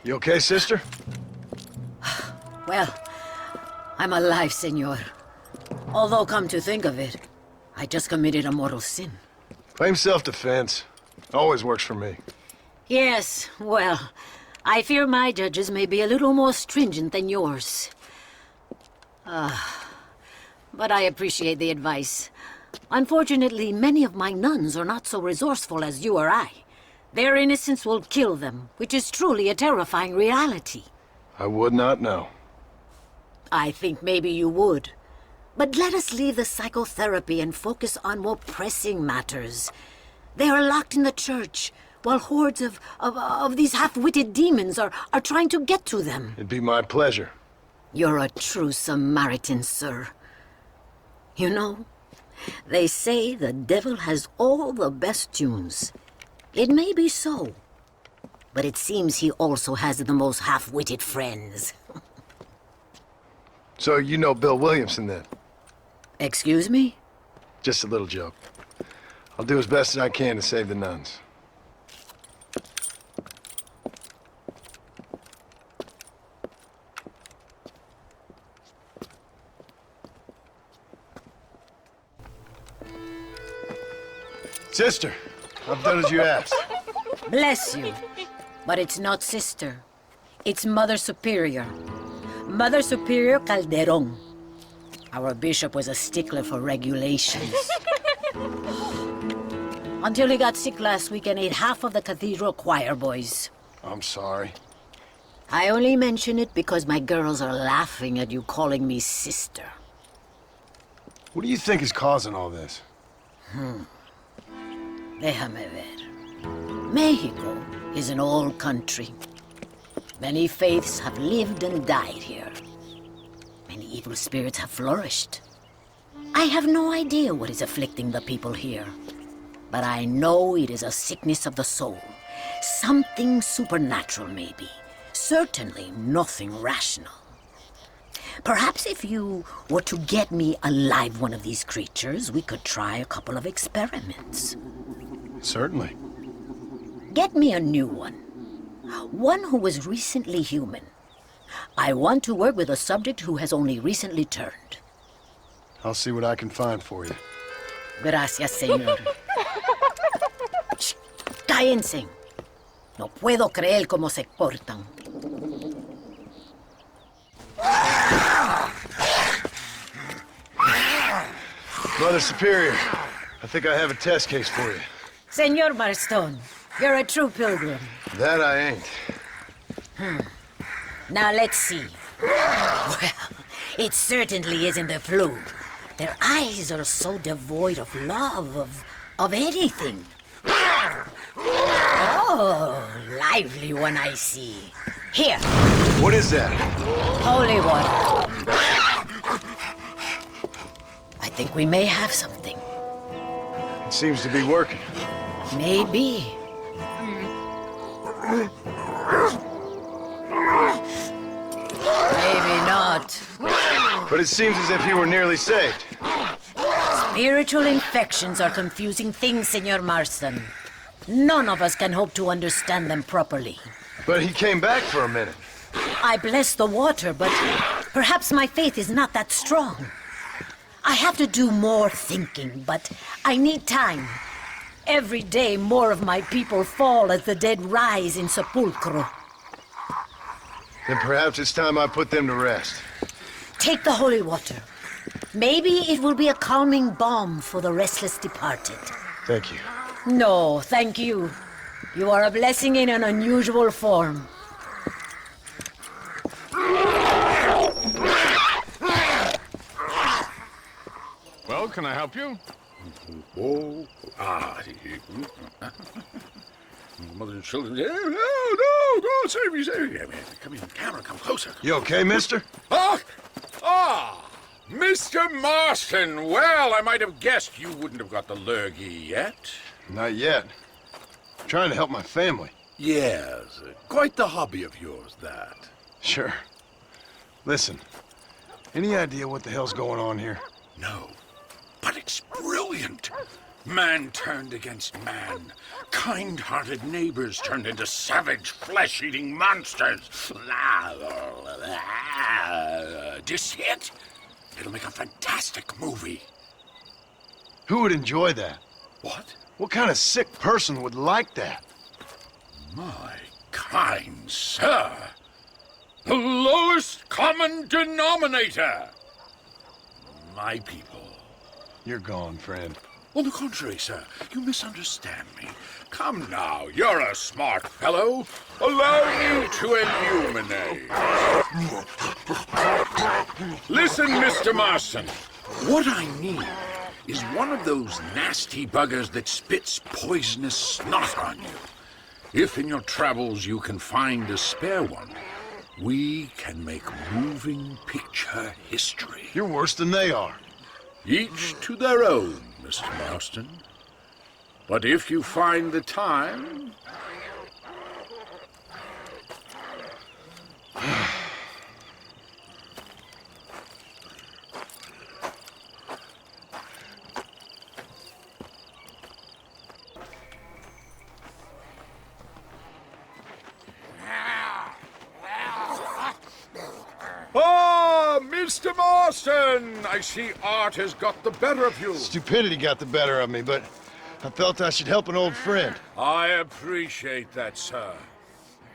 You okay, sister? Well, I'm alive, senor. Although, come to think of it, I just committed a mortal sin. Claim self-defense. Always works for me. Yes, well, I fear my judges may be a little more stringent than yours. But I appreciate the advice. Unfortunately, many of my nuns are not so resourceful as you or I. Their innocence will kill them, which is truly a terrifying reality. I would not know. I think maybe you would. But let us leave the psychotherapy and focus on more pressing matters. They are locked in the church, while hordes of these half-witted demons are trying to get to them. It'd be my pleasure. You're a true Samaritan, sir. You know, they say the devil has all the best tunes. It may be so, but it seems he also has the most half-witted friends. So you know Bill Williamson, then? Excuse me? Just a little joke. I'll do as best as I can to save the nuns. Sister, I've done as you asked. Bless you. But it's not sister. It's Mother Superior. Mother Superior Calderon. Our bishop was a stickler for regulations. Until he got sick last week and ate half of the cathedral choir boys. I'm sorry. I only mention it because my girls are laughing at you calling me sister. What do you think is causing all this? Déjame ver. Mexico is an old country. Many faiths have lived and died here. Many evil spirits have flourished. I have no idea what is afflicting the people here. But I know it is a sickness of the soul. Something supernatural, maybe. Certainly nothing rational. Perhaps if you were to get me a live one of these creatures, we could try a couple of experiments. Certainly. Get me a new one. One who was recently human. I want to work with a subject who has only recently turned. I'll see what I can find for you. Gracias, señor. Shh, cállense. No puedo creer cómo se portan. Mother Superior, I think I have a test case for you. Señor Marston, you're a true pilgrim. That I ain't. Now let's see. Well, it certainly isn't the flu. Their eyes are so devoid of love, of anything. Oh, lively one I see. Here. What is that? Holy water. I think we may have something. It seems to be working. Maybe. Maybe not. But it seems as if he were nearly saved. Spiritual infections are confusing things, Senor Marston. None of us can hope to understand them properly. But he came back for a minute. I bless the water, but perhaps my faith is not that strong. I have to do more thinking, but I need time. Every day more of my people fall as the dead rise in sepulchro. Then perhaps it's time I put them to rest. Take the holy water. Maybe it will be a calming balm for the restless departed. Thank you. No, thank you. You are a blessing in an unusual form. Well, can I help you? Mother and children. No, save me. Come in, camera, come closer. You okay, mister? Mr. Marston. Well, I might have guessed you wouldn't have got the lurgy yet. Not yet. I'm trying to help my family. Yes, quite the hobby of yours, that. Sure. Listen, any idea what the hell's going on here? No, but it's brilliant. Man turned against man. Kind-hearted neighbors turned into savage, flesh-eating monsters. Do you see it? It'll make a fantastic movie. Who would enjoy that? What? What kind of sick person would like that? My kind sir. The lowest common denominator. My people. You're gone, friend. On the contrary, sir, you misunderstand me. Come now, you're a smart fellow. Allow me to illuminate. Listen, Mr. Marston. What I need is one of those nasty buggers that spits poisonous snot on you. If in your travels you can find a spare one, we can make moving picture history. You're worse than they are. Each to their own, Mr. Marston. But if you find the time... Ah, Mr. Marston! I see art has got the better of you. Stupidity got the better of me, but I felt I should help an old friend. I appreciate that, sir.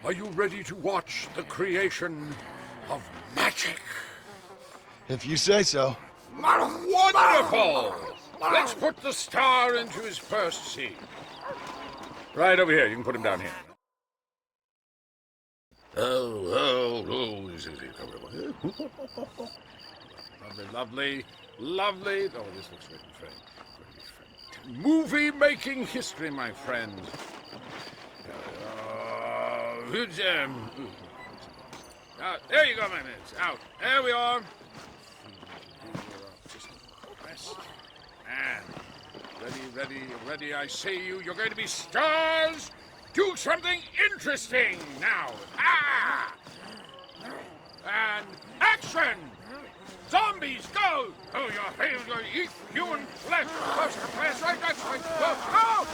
Are you ready to watch the creation of magic? If you say so. Wonderful! Let's put the star into his first scene. Right over here. You can put him down here. Oh. Lovely. Oh, this looks very movie-making history, my friend. There you go, my man. Out. There we are. Just rest. And ready. I say you. You're going to be stars. Do something interesting now. And action! Zombies, go! Oh, your hands going to eat human flesh. That's right. Go!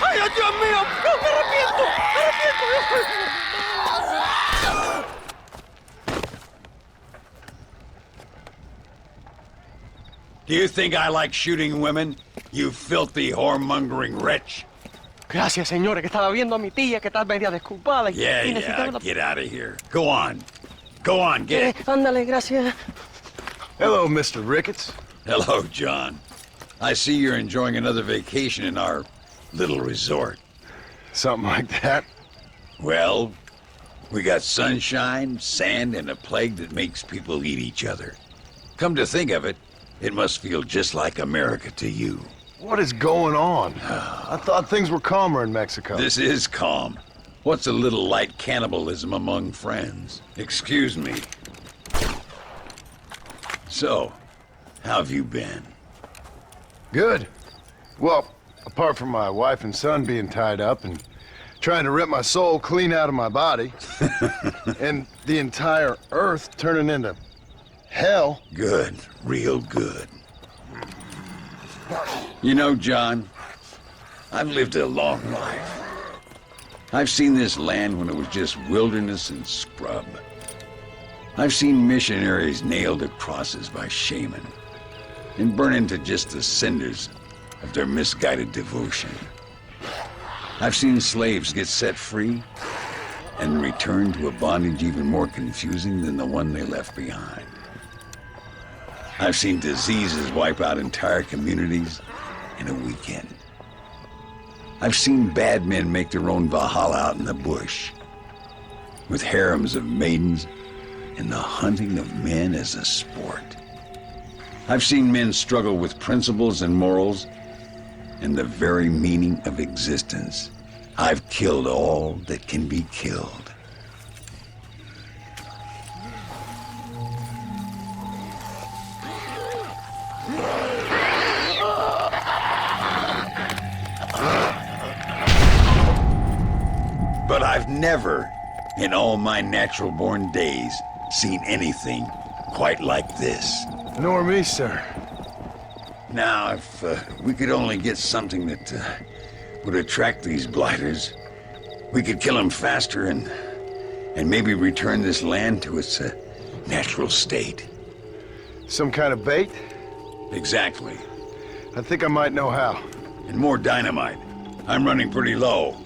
¡Ay, Dios mío! ¡No, me arrepiento! Do you think I like shooting women, you filthy whoremongering wretch? Gracias, señores, que estaba viendo a mi tía que está media desculpada. Yeah, get out of here. Go on, get. Ándale, gracias. Hello, Mr. Ricketts. Hello, John. I see you're enjoying another vacation in our little resort. Something like that. Well, we got sunshine, sand, and a plague that makes people eat each other. Come to think of it, it must feel just like America to you. What is going on? I thought things were calmer in Mexico. This is calm. What's a little light cannibalism among friends? Excuse me. So, how have you been? Good. Well, apart from my wife and son being tied up and trying to rip my soul clean out of my body, and the entire Earth turning into hell. Good. Real good. You know, John, I've lived a long life. I've seen this land when it was just wilderness and scrub. I've seen missionaries nailed to crosses by shaman and burn into just the cinders of their misguided devotion. I've seen slaves get set free and return to a bondage even more confusing than the one they left behind. I've seen diseases wipe out entire communities in a weekend. I've seen bad men make their own Valhalla out in the bush, with harems of maidens and the hunting of men as a sport. I've seen men struggle with principles and morals and the very meaning of existence. I've killed all that can be killed. But I've never, in all my natural-born days, seen anything quite like this. Nor me, sir. Now, if we could only get something that would attract these blighters, we could kill them faster and maybe return this land to its natural state. Some kind of bait? Exactly. I think I might know how. And more dynamite. I'm running pretty low.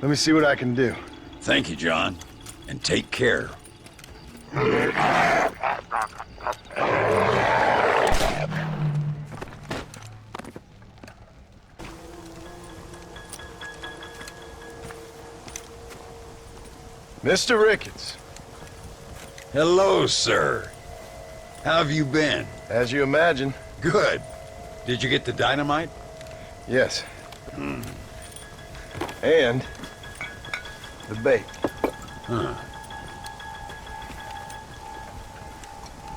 Let me see what I can do. Thank you, John. And take care. Mr. Ricketts. Hello, sir. How have you been? As you imagine. Good. Did you get the dynamite? Yes. And the bait. Huh.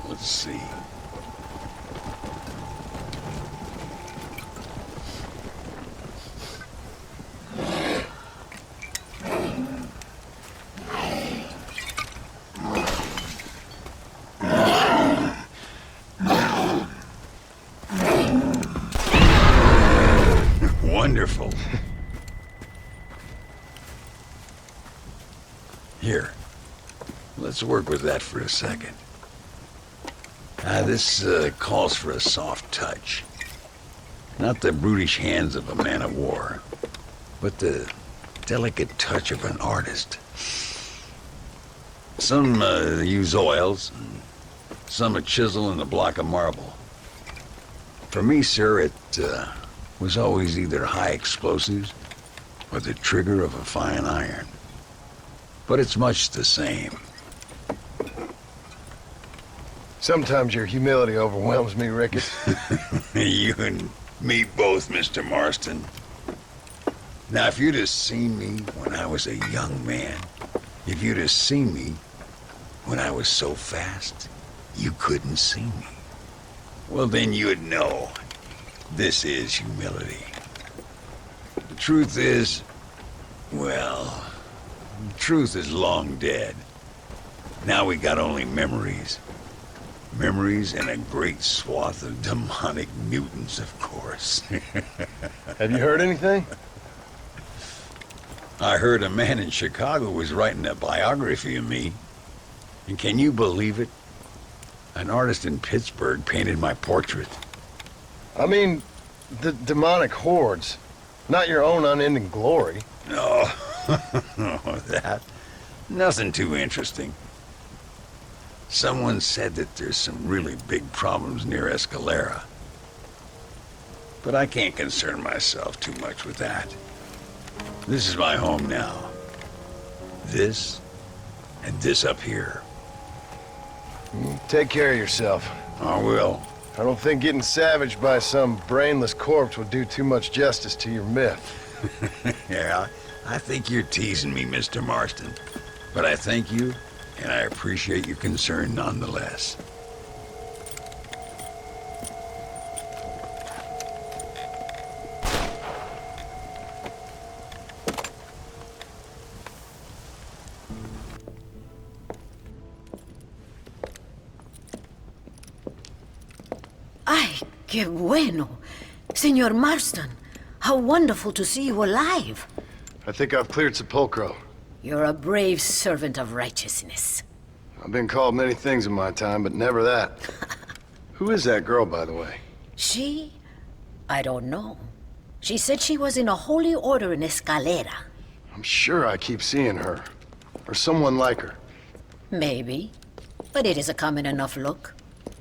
Let's see. Wonderful. Here, let's work with that for a second. This calls for a soft touch. Not the brutish hands of a man of war, but the delicate touch of an artist. Some use oils, and some a chisel and a block of marble. For me, sir, it was always either high explosives or the trigger of a fine iron. But it's much the same. Sometimes your humility overwhelms me, Ricketts. You and me both, Mr. Marston. Now, if you'd have seen me when I was a young man, if you'd have seen me when I was so fast, you couldn't see me. Well, then you'd know this is humility. The truth is, well, the truth is long dead. Now we got only memories. Memories and a great swath of demonic mutants, of course. Have you heard anything? I heard a man in Chicago was writing a biography of me. And can you believe it? An artist in Pittsburgh painted my portrait. I mean, the demonic hordes, not your own unending glory. No, that. Nothing too interesting. Someone said that there's some really big problems near Escalera. But I can't concern myself too much with that. This is my home now. This, and this up here. Take care of yourself. I will. I don't think getting savaged by some brainless corpse would do too much justice to your myth. Yeah, I think you're teasing me, Mr. Marston. But I thank you, and I appreciate your concern nonetheless. Ay, qué bueno. Senor Marston, how wonderful to see you alive. I think I've cleared Sepulcro. You're a brave servant of righteousness. I've been called many things in my time, but never that. Who is that girl, by the way? She? I don't know. She said she was in a holy order in Escalera. I'm sure I keep seeing her. Or someone like her. Maybe. But it is a common enough look.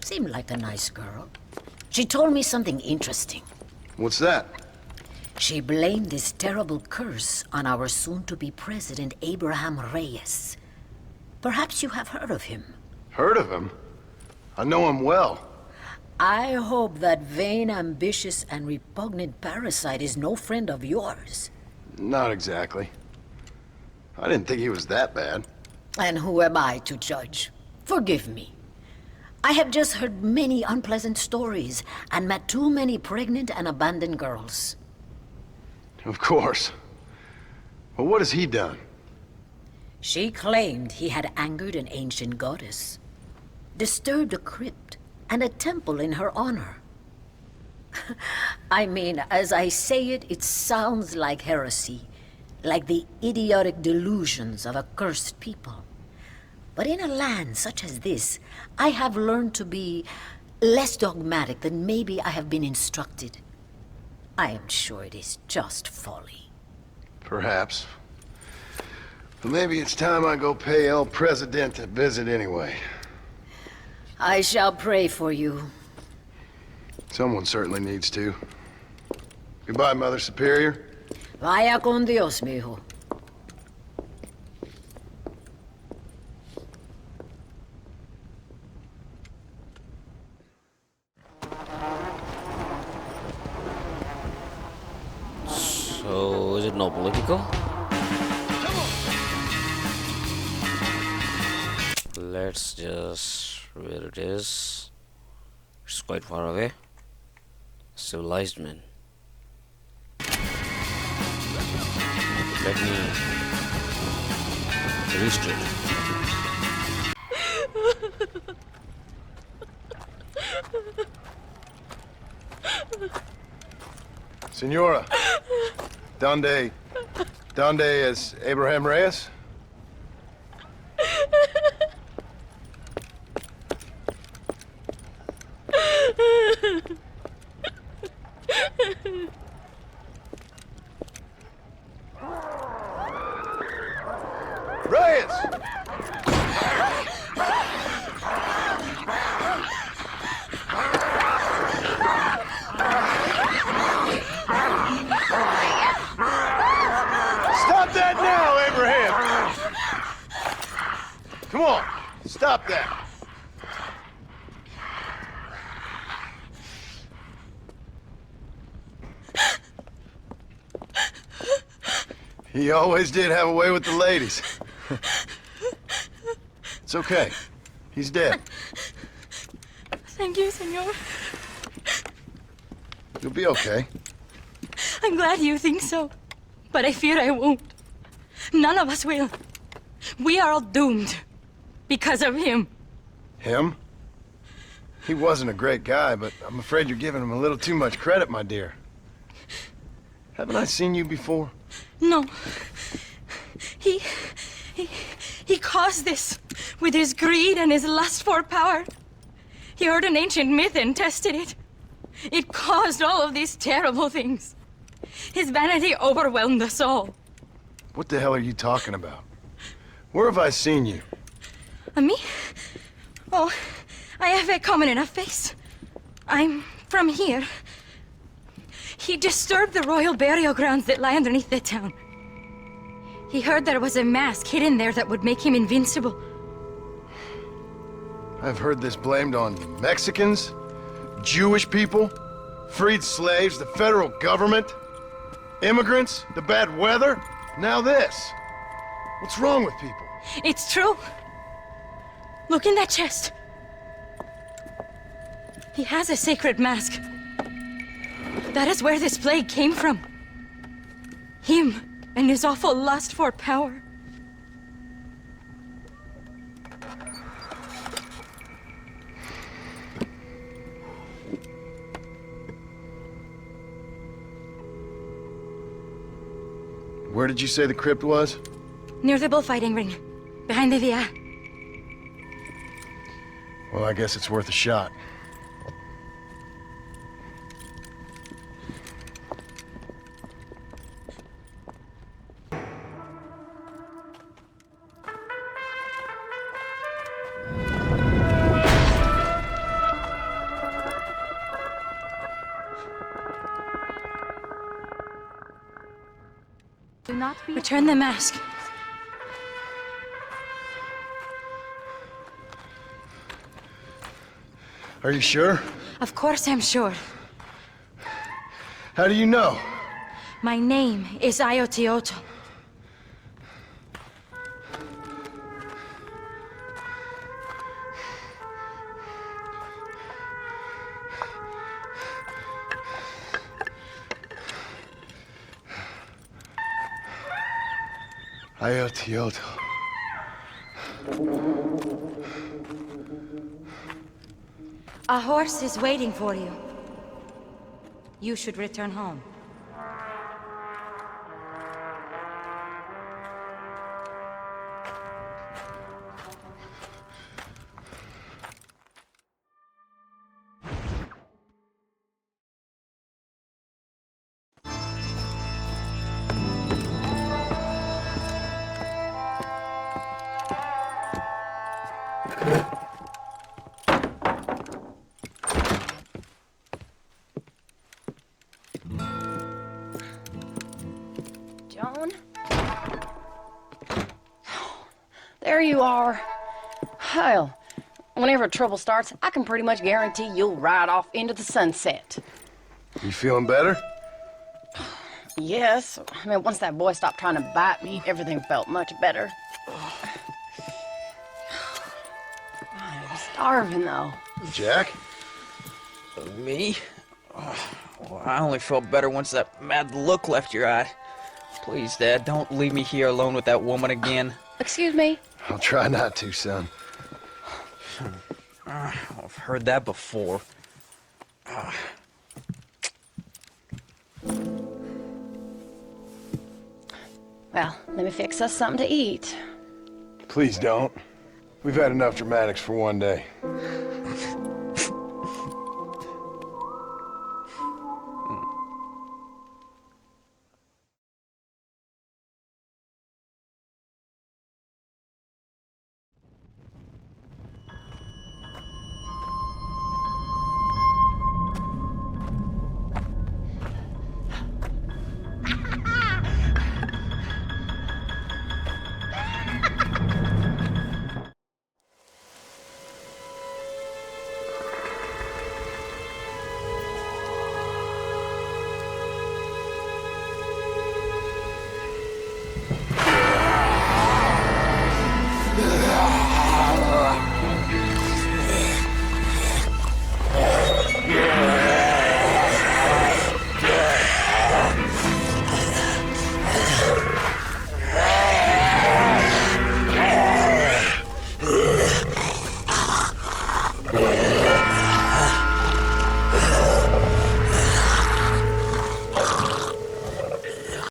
Seemed like a nice girl. She told me something interesting. What's that? She blamed this terrible curse on our soon-to-be president, Abraham Reyes. Perhaps you have heard of him. Heard of him? I know him well. I hope that vain, ambitious, and repugnant parasite is no friend of yours. Not exactly. I didn't think he was that bad. And who am I to judge? Forgive me. I have just heard many unpleasant stories and met too many pregnant and abandoned girls. Of course. But what has he done? She claimed he had angered an ancient goddess, disturbed a crypt and a temple in her honor. I mean, as I say it, it sounds like heresy, like the idiotic delusions of a cursed people. But in a land such as this, I have learned to be less dogmatic than maybe I have been instructed. I am sure it is just folly. Perhaps. But maybe it's time I go pay El Presidente a visit anyway. I shall pray for you. Someone certainly needs to. Goodbye, Mother Superior. Vaya con Dios, mijo. So, is it not political? Let's just... where it is. It's quite far away. Civilized men. Let me restart. Senora, donde es Abraham Reyes? Reyes! Stop that now, Abraham! Come on, stop that. He always did have a way with the ladies. It's okay. He's dead. Thank you, senor. You'll be okay. I'm glad you think so, but I fear I won't. None of us will. We are all doomed because of him. Him? He wasn't a great guy, but I'm afraid you're giving him a little too much credit, my dear. Haven't I seen you before? No. He caused this with his greed and his lust for power. He heard an ancient myth and tested it. It caused all of these terrible things. His vanity overwhelmed us all. What the hell are you talking about? Where have I seen you? Me? Oh, I have a common enough face. I'm from here. He disturbed the royal burial grounds that lie underneath the town. He heard there was a mask hidden there that would make him invincible. I've heard this blamed on Mexicans, Jewish people, freed slaves, the federal government, immigrants, the bad weather, now this. What's wrong with people? It's true. Look in that chest. He has a sacred mask. That is where this plague came from. Him and his awful lust for power. Where did you say the crypt was? Near the bullfighting ring, behind the villa. Well, I guess it's worth a shot. Return the mask. Are you sure? Of course I'm sure. How do you know? My name is Ayotioto. Ayotioto. A horse is waiting for you. You should return home. John? There you are. Hell, whenever trouble starts, I can pretty much guarantee you'll ride off into the sunset. You feeling better? Yes. I mean, once that boy stopped trying to bite me, everything felt much better. I'm starving, though. Jack? Me? Well, I only felt better once that mad look left your eye. Please, Dad, don't leave me here alone with that woman again. Excuse me? I'll try not to, son. I've heard that before. Well, let me fix us something to eat. Please don't. We've had enough dramatics for one day.